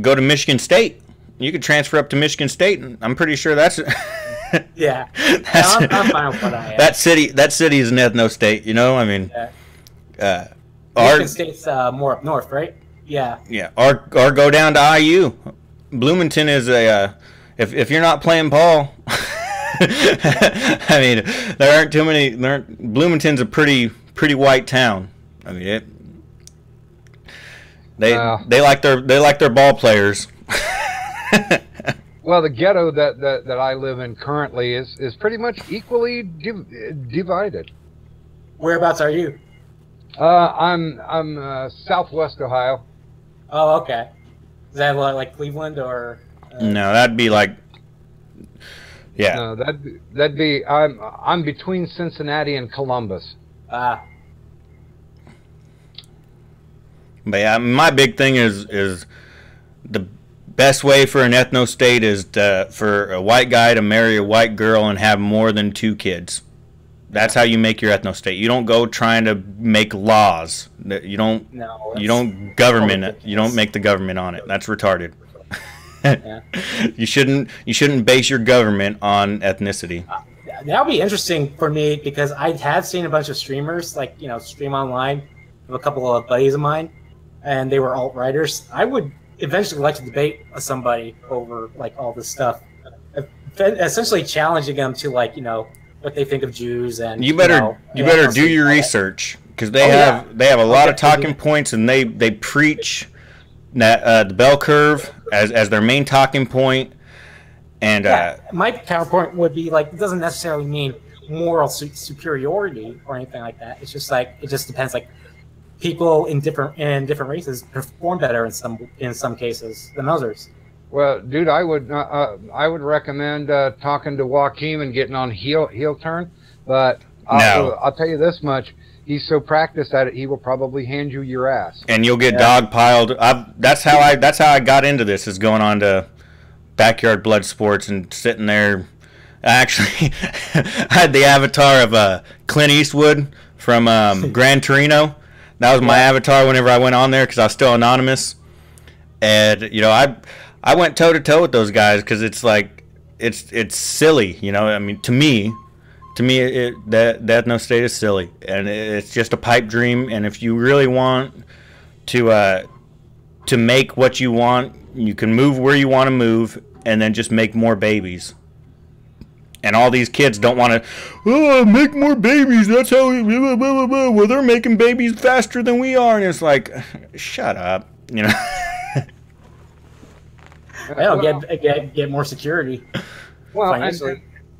go to Michigan State. You could transfer up to Michigan State, and I'm pretty sure that's. Yeah, I'm fine with what I am. That city is an ethno state. You know, I mean, Michigan State's more up north, right? Yeah. Yeah, or go down to IU. Bloomington is a if you're not playing ball. I mean, there aren't too many. Bloomington's a pretty white town. I mean, they like their ball players. Well, the ghetto that I live in currently is pretty much equally divided. Whereabouts are you? I'm Southwest Ohio. Oh, okay. Is that like Cleveland or? No, that'd be like. Yeah. No, that'd be I'm between Cincinnati and Columbus. But yeah, my big thing is the best way for an ethno state is for a white guy to marry a white girl and have more than 2 kids. That's how you make your ethno state. You don't go trying to make laws. You don't government it. You don't make the government on it. That's retarded. Yeah. You shouldn't base your government on ethnicity. That would be interesting for me, because I have seen a bunch of streamers stream online with a couple of buddies of mine, and they were alt-writers. I would eventually like to debate with somebody over like all this stuff, essentially challenging them to what they think of Jews. And you better do your research, because they have a lot of talking points, and they preach that the bell curve as their main talking point, And Yeah, my counterpoint would be like it doesn't necessarily mean moral superiority or anything like that. It's just like it just depends. Like people in different races perform better in some cases than others. Well, dude, I would recommend talking to Joaquin and getting on heel turn. But I'll tell you this much: he's so practiced at it, he will probably hand you your ass. And you'll get dog piled. That's how I got into this. Is going on to Backyard Blood Sports and sitting there. Actually, I had the avatar of Clint Eastwood from Gran Torino. That was my avatar whenever I went on there because I was still anonymous. And you know, I went toe to toe with those guys because it's like it's silly. You know, I mean, to me, that no state is silly, and it's just a pipe dream. And if you really want to make what you want, you can move where you want to move, and then just make more babies. And all these kids don't want to make more babies. That's how blah, blah, blah. Well, they're making babies faster than we are, and it's like, shut up, you know. I don't get more security. Well,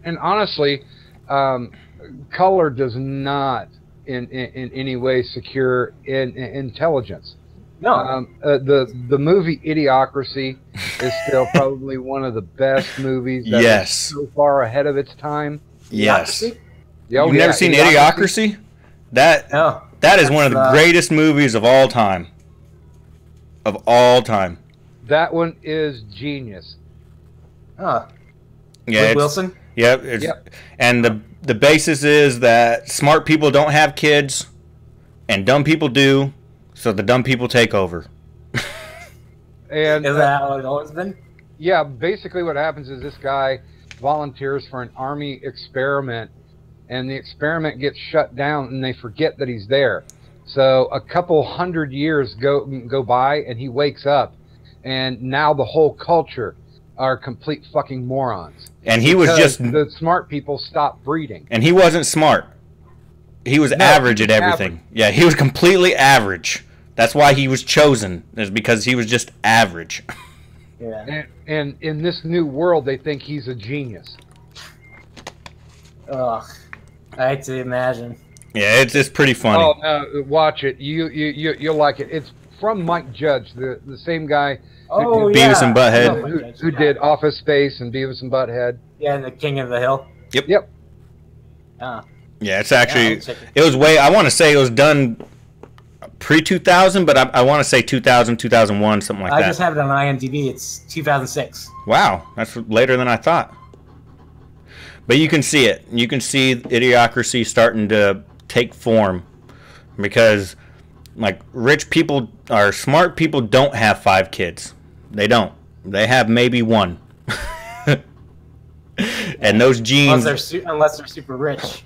and honestly, color does not in any way secure intelligence. No. The movie Idiocracy is still probably one of the best movies that is so far ahead of its time. Yes. You've never seen Idiocracy? That is one of the greatest movies of all time. Of all time. That one is genius. Yeah, Wilson? Yep. And the basis is that smart people don't have kids and dumb people do. So the dumb people take over. And is that how it's always been? Yeah, basically what happens is this guy volunteers for an army experiment, and the experiment gets shut down, and they forget that he's there. So a couple hundred years go by, and he wakes up, and now the whole culture are complete fucking morons. And he was just the smart people stopped breeding. And he wasn't smart. He was average at everything. Average. Yeah, he was completely average. That's why he was chosen, is because he was just average. Yeah. And in this new world, they think he's a genius. Ugh. I hate to imagine. Yeah, it's pretty funny. Oh, watch it. You'll like it. It's from Mike Judge, the same guy who did Beavis and Butthead. Who did Office Space and Beavis and Butthead. Yeah, and the King of the Hill. Yep. Ah. Yeah, it's actually, it was I want to say it was done pre-2000, but I want to say 2000, 2001, something like that. I just have it on IMDb. It's 2006. Wow, that's later than I thought. But you can see it. You can see Idiocracy starting to take form because, like, rich people or smart people don't have 5 kids. They don't. They have maybe 1. And those genes... Unless they're super rich.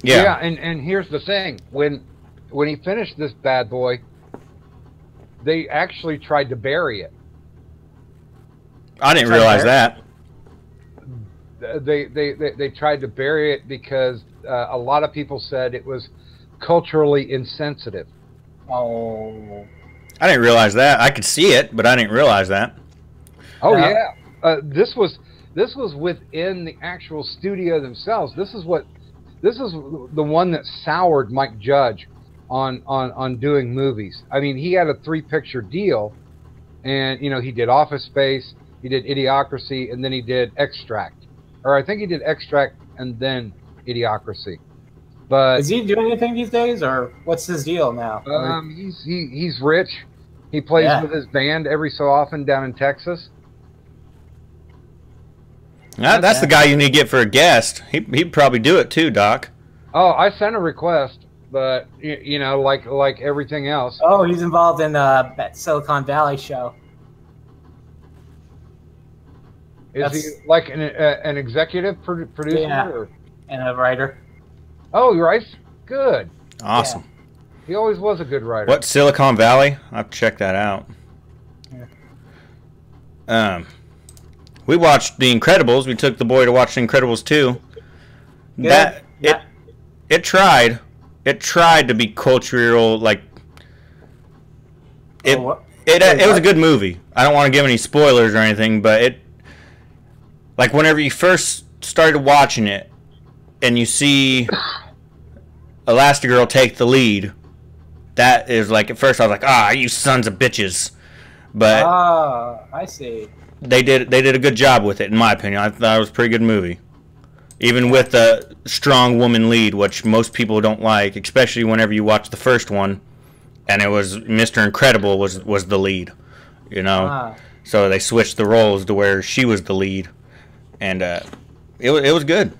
Yeah, and here's the thing. When he finished this bad boy, they actually tried to bury it. I didn't realize that. They tried to bury it because a lot of people said it was culturally insensitive. Oh. I didn't realize that. I could see it, but I didn't realize that. Oh yeah. This was within the actual studio themselves. This is the one that soured Mike Judge on doing movies. I mean, he had a 3-picture deal, and you know, he did Office Space, he did Idiocracy, and then he did Extract. Or I think he did Extract and then Idiocracy. But is he doing anything these days, or what's his deal now? He's rich. He plays with his band every so often down in Texas. That's the guy you need to get for a guest. He'd probably do it too, Doc. Oh, I sent a request. But you know, like everything else. Oh, he's involved in that Silicon Valley show. Is he like an executive producer? Yeah, and a writer. Oh, right. Good. Awesome. Yeah. He always was a good writer. What, Silicon Valley? I'll check that out. Yeah. We watched The Incredibles. We took the boy to watch The Incredibles 2. Good. It tried. It tried to be cultural, like it was a good movie. I don't want to give any spoilers or anything, but like whenever you first started watching it, and you see Elastigirl take the lead, that is like at first I was like, ah, you sons of bitches, but I see. they did a good job with it, in my opinion. I thought it was a pretty good movie, even with the strong woman lead, which most people don't like, especially whenever you watch the first one, and it was Mr. Incredible was the lead, you know. So they switched the roles to where she was the lead, and it was good.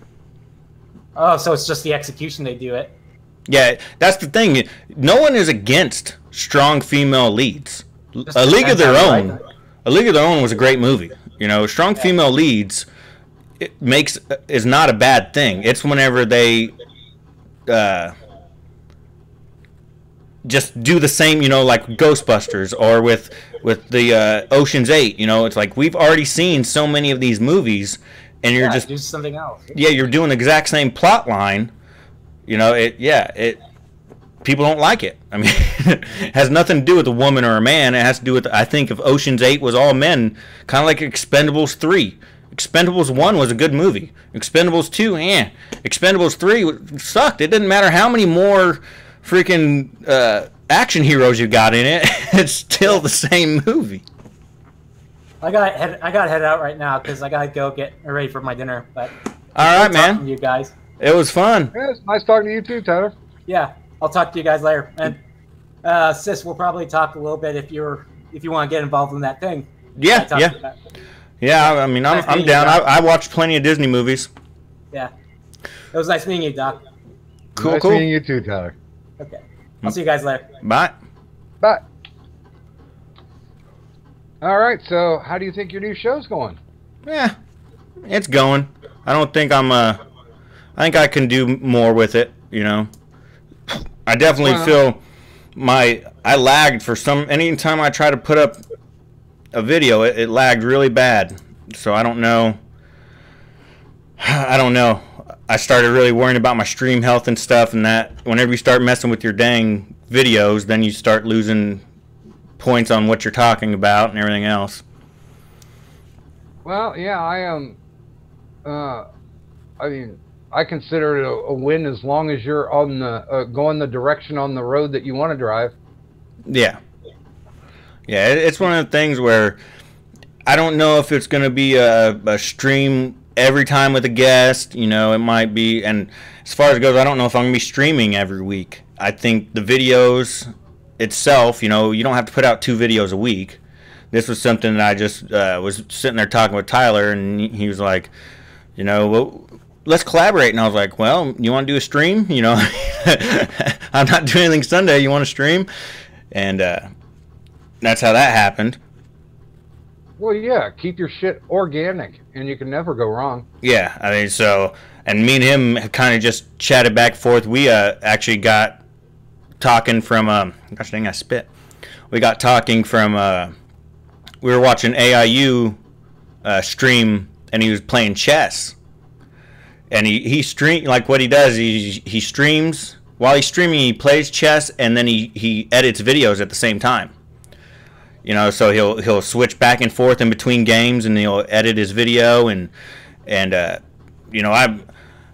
Oh, so it's just the execution they do it. Yeah, that's the thing. No one is against strong female leads. A League of Their Own. A League of Their Own was a great movie. You know, strong female leads is not a bad thing. It's whenever they just do the same, you know, like Ghostbusters or with the Ocean's 8. You know, it's like we've already seen so many of these movies, and you're just do something else. Yeah, you're doing the exact same plot line. You know, people don't like it. I mean, it has nothing to do with a woman or a man. It has to do with, I think, if Ocean's 8 was all men, kind of like Expendables 3. Expendables 1 was a good movie. Expendables 2, Expendables 3 sucked. It didn't matter how many more freaking action heroes you got in it. It's still the same movie. I got to head out right now because I got to go get ready for my dinner. But all right, man. You guys. It was fun. Yeah, it's nice talking to you too, Tyler. Yeah, I'll talk to you guys later. And Sis, we'll probably talk a little bit if you want to get involved in that thing. Yeah. I mean, I'm down. I watched plenty of Disney movies. Yeah, it was nice meeting you, Doc. Cool. Nice meeting you too, Tyler. Okay, I'll see you guys later. Bye. All right. So, how do you think your new show's going? Yeah, it's going. I think I can do more with it, you know. I definitely feel I lagged for anytime I try to put up a video, it lagged really bad. So I don't know. I started really worrying about my stream health and stuff, and that whenever you start messing with your dang videos, then you start losing points on what you're talking about and everything else. Well, yeah, I am. I mean, I consider it a win as long as you're on the going the direction on the road that you want to drive. Yeah, it's one of the things where I don't know if it's going to be a stream every time with a guest. You know, it might be. And as far as it goes, I don't know if I'm going to be streaming every week. I think the videos itself, you know, you don't have to put out 2 videos a week. This was something that I just was sitting there talking with Tyler, and he was like, you know, well, let's collaborate. And I was like, well, you want to do a stream? You know, I'm not doing anything Sunday. You want to stream? And that's how that happened. Well, yeah, keep your shit organic, and you can never go wrong. Yeah, I mean, so, and me and him kind of just chatted back and forth. We actually got talking from, gosh dang, I spit. We got talking from, we were watching AIU stream, and he was playing chess. And he stream, like what he does, he streams. While he's streaming, he plays chess, and then he edits videos at the same time. You know, so he'll switch back and forth in between games, and he'll edit his video, and you know, I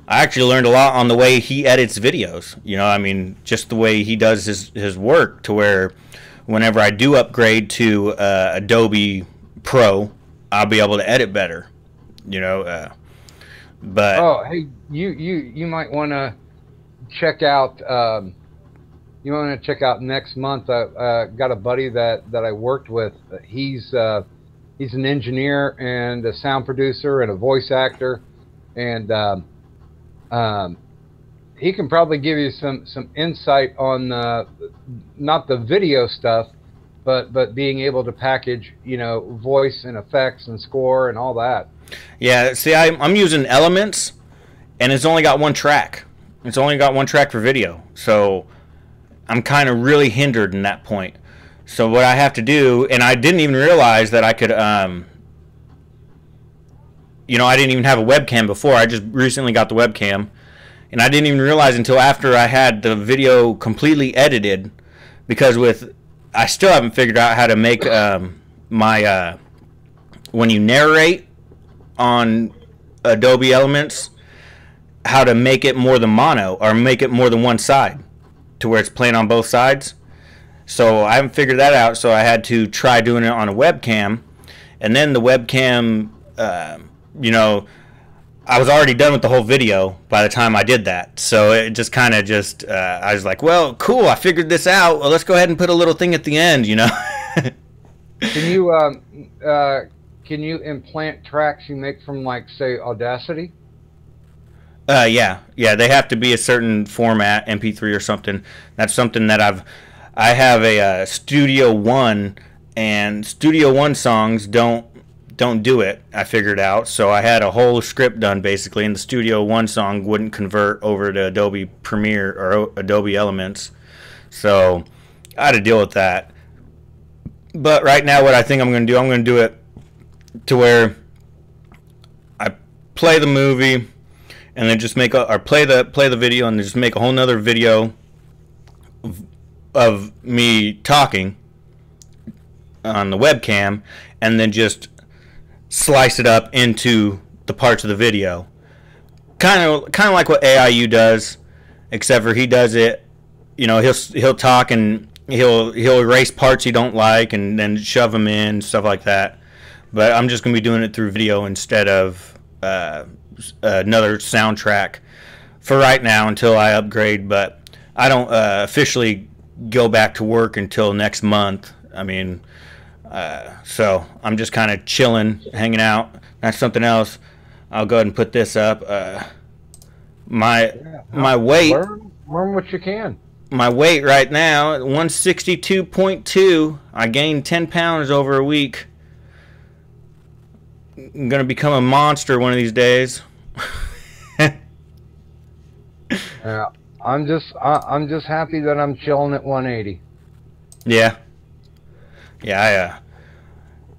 actually learned a lot on the way he edits videos. You know, I mean, just the way he does his work, to where whenever I do upgrade to Adobe Pro, I'll be able to edit better. You know, but hey, you might want to check out. You want to check out next month? I got a buddy that I worked with. He's an engineer and a sound producer and a voice actor, and he can probably give you some insight on not the video stuff, but being able to package, you know, voice and effects and score and all that. Yeah, see, I'm using Elements, and it's only got 1 track. It's only got 1 track for video, so I'm kind of really hindered in that point. So what I have to do, and I didn't even realize that I could, you know, I didn't even have a webcam before. I just recently got the webcam, and I didn't even realize until after I had the video completely edited, because I still haven't figured out how to make my when you narrate on Adobe Elements how to make it more than mono, or make it more than one side, to where it's playing on both sides. So I haven't figured that out, so I had to try doing it on a webcam. And then the webcam, you know, I was already done with the whole video by the time I did that. So it just kind of just, I was like, well, cool, I figured this out. Well, let's go ahead and put a little thing at the end, you know. Can you implant tracks you make from, like, say, Audacity? Yeah, they have to be a certain format, MP3 or something. That's something that I have a Studio One, and Studio One songs don't do it. I figured out, so I had a whole script done basically, and the Studio One song wouldn't convert over to Adobe Premiere or Adobe Elements, so I had to deal with that. But right now, what I think I'm going to do it to where I play the movie, and then just make or play the video, and then just make a whole nother video of me talking on the webcam, and then just slice it up into the parts of the video. Kind of like what AIU does, except for he does it, you know, he'll talk and he'll erase parts he don't like and then shove them in, stuff like that. But I'm just going to be doing it through video instead of another soundtrack for right now until I upgrade. But I don't officially go back to work until next month. I mean, so I'm just kind of chilling, hanging out. That's something else. I'll go ahead and put this up. My weight. Learn what you can. My weight right now, 162.2. I gained 10 pounds over a week. I'm gonna become a monster one of these days. Yeah, I'm just happy that I'm chilling at 180. Yeah.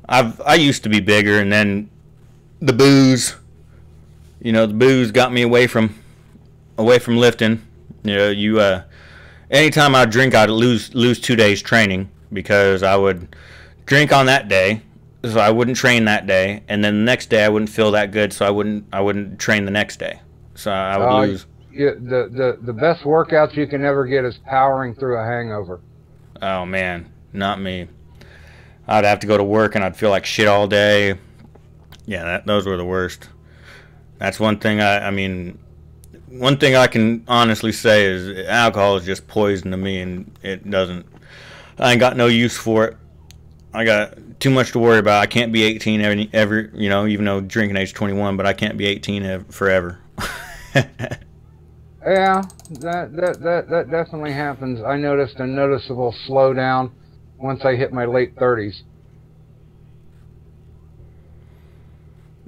I used to be bigger, and then the booze, the booze got me away from lifting. Anytime I drink, I'd lose 2 days training, because I would drink on that day, so I wouldn't train that day, and then the next day I wouldn't feel that good, so I wouldn't train the next day, so I would lose. Yeah, the best workouts you can ever get is powering through a hangover. Oh man, not me. I'd have to go to work and I'd feel like shit all day. Yeah, those were the worst. That's one thing. One thing I can honestly say is alcohol is just poison to me, and I ain't got no use for it. I got too much to worry about. I can't be 18 even though drinking age 21, but I can't be 18 forever. Yeah, that definitely happens. I noticed a noticeable slowdown once I hit my late 30s.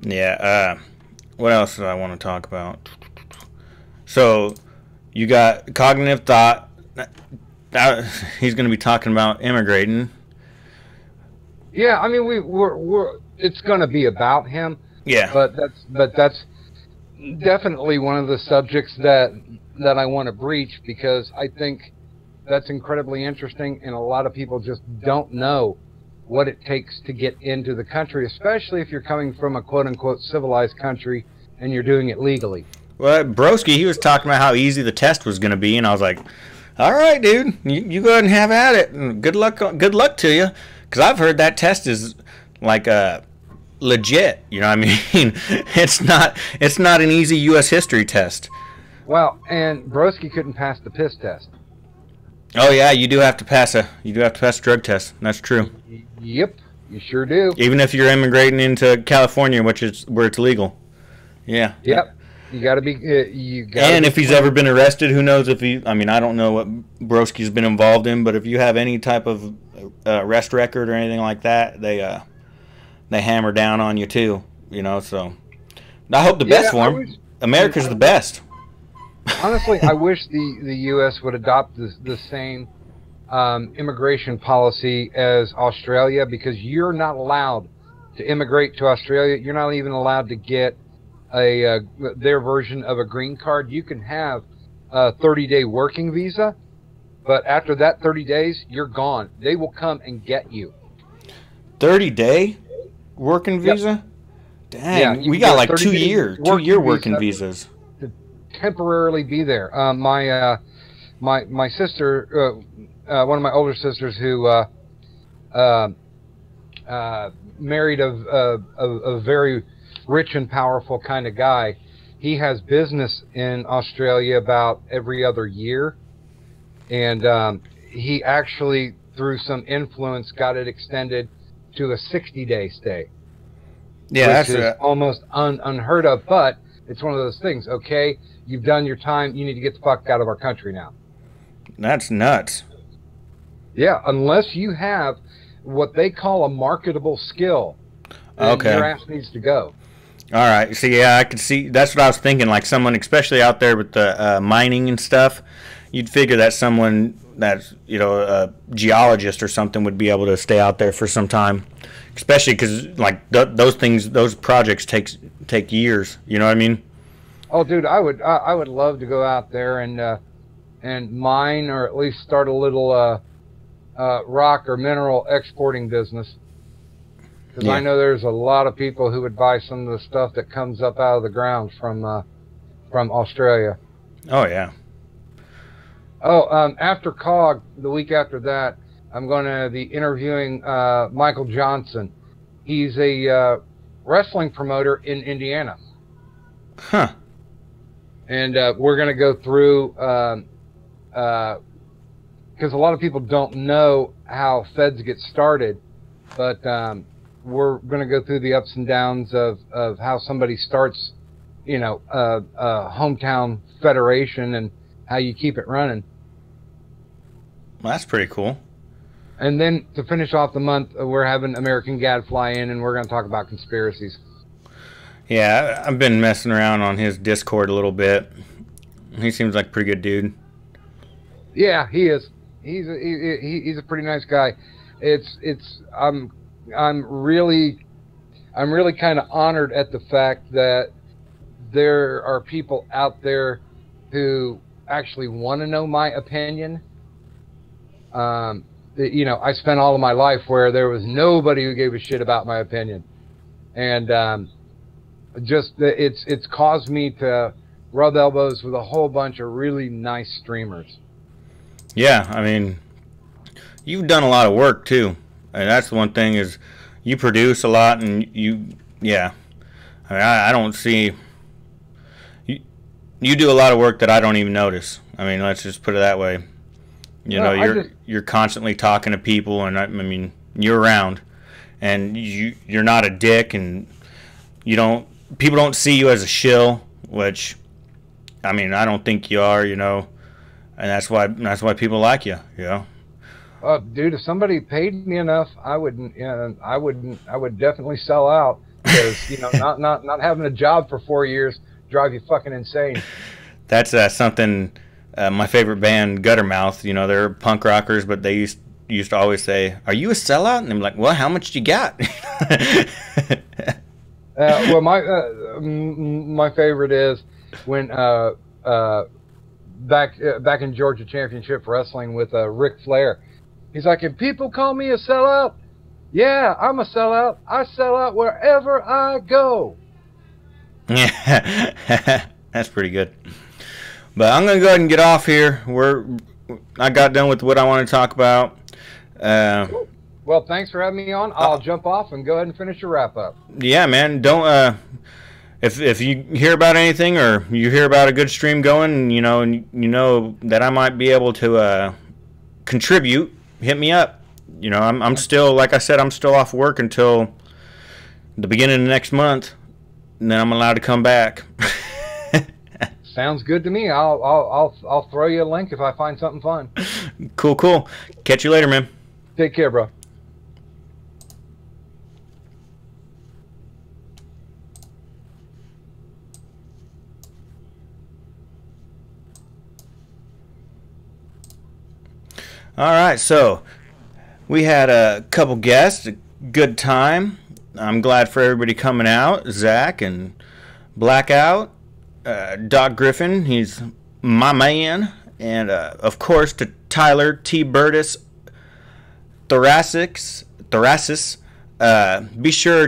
Yeah, what else do I want to talk about? So, you got cognitive thought. He's going to be talking about immigrating. Yeah, I mean, it's going to be about him. Yeah. But that's definitely one of the subjects that I want to breach, because I think that's incredibly interesting, and a lot of people just don't know what it takes to get into the country, especially if you're coming from a quote-unquote civilized country and you're doing it legally. Well, Broski, he was talking about how easy the test was going to be, and I was like, all right, dude, you go ahead and have at it, and good luck to you, because I've heard that test is like legit, you know what I mean? It's not an easy U.S. history test. Well, and Broski couldn't pass the piss test. Oh yeah, you do have to pass a drug test. That's true. Yep, you sure do. Even if you're immigrating into California, where it's legal. Yeah. Yep. You got to be. And if he's ever been arrested, who knows if he? I mean, I don't know what Broski's been involved in, but if you have any type of arrest record or anything like that, they hammer down on you too. So I hope the best for him. America's the best. Honestly, I wish the U.S. would adopt the same immigration policy as Australia, because you're not allowed to immigrate to Australia. You're not even allowed to get their version of a green card. You can have a 30-day working visa, but after that 30 days, you're gone. They will come and get you. 30-day working visa? Yep. Dang, you we can got get a like 30-day 2-year working visas. to temporarily be there. My sister, one of my older sisters, who married a very rich and powerful kind of guy. He has business in Australia about every other year, and he actually, through some influence, got it extended to a 60-day stay, Yeah, which is almost unheard of. But it's one of those things. Okay, you've done your time. You need to get the fuck out of our country now. that's nuts. Yeah, unless you have what they call a marketable skill, then Okay. your ass needs to go. All right. So yeah, I could see. That's what I was thinking. Like someone, especially out there with the mining and stuff, you'd figure that someone that's a geologist or something would be able to stay out there for some time, especially because like those projects take years. You know what I mean? Oh, dude, I would love to go out there and mine, or at least start a little rock or mineral exporting business. Because Yeah. I know there's a lot of people who would buy some of the stuff that comes up out of the ground from Australia. Oh yeah. Oh, after COG, the week after that, I'm going to be interviewing Michael Johnson. He's a wrestling promoter in Indiana. Huh. And we're going to go through, because a lot of people don't know how feds get started, but we're going to go through the ups and downs of how somebody starts, a hometown federation and how you keep it running. Well, that's pretty cool. And then to finish off the month, we're having American Gad fly in, and we're going to talk about conspiracies. Yeah, I've been messing around on his Discord a little bit. He seems like a pretty good dude. Yeah, he is. He's a pretty nice guy. I'm really kind of honored at the fact that there are people out there who actually want to know my opinion. I spent all of my life where there was nobody who gave a shit about my opinion, and it's caused me to rub elbows with a whole bunch of really nice streamers. Yeah, I mean, you've done a lot of work too, and that's the one thing is you produce a lot, and yeah. I mean, I don't see you do a lot of work that I don't even notice. I mean, let's just put it that way. You're constantly talking to people, and I mean, you're around, and you're not a dick, and people don't see you as a shill, which, I mean, I don't think you are, and that's why people like you, Dude, if somebody paid me enough, I would definitely sell out, because not having a job for 4 years drive you fucking insane. That's something. My favorite band, Guttermouth, they're punk rockers, but they used to always say, "Are you a sellout?" And I'm like, "Well, how much you got?" Well, my favorite is when back in Georgia Championship Wrestling with Ric Flair. He's like, "If people call me a sellout, yeah, I'm a sellout. I sell out wherever I go." Yeah, that's pretty good. But I'm gonna go ahead and get off here. I got done with what I want to talk about. Cool. Well, thanks for having me on. I'll jump off and go ahead and finish your wrap up. Yeah, man. Don't if you hear about anything, or you hear about a good stream going, and you know that I might be able to contribute, hit me up. I'm still, like I said, I'm still off work until the beginning of next month, and then I'm allowed to come back. Sounds good to me. I'll throw you a link if I find something fun. Cool. Catch you later, man. Take care, bro. All right, so we had a couple guests, a good time. I'm glad for everybody coming out. Zach and Blackout, Doc Griffin, he's my man, and of course to Tyler T. Burtis, Thoracis. Be sure to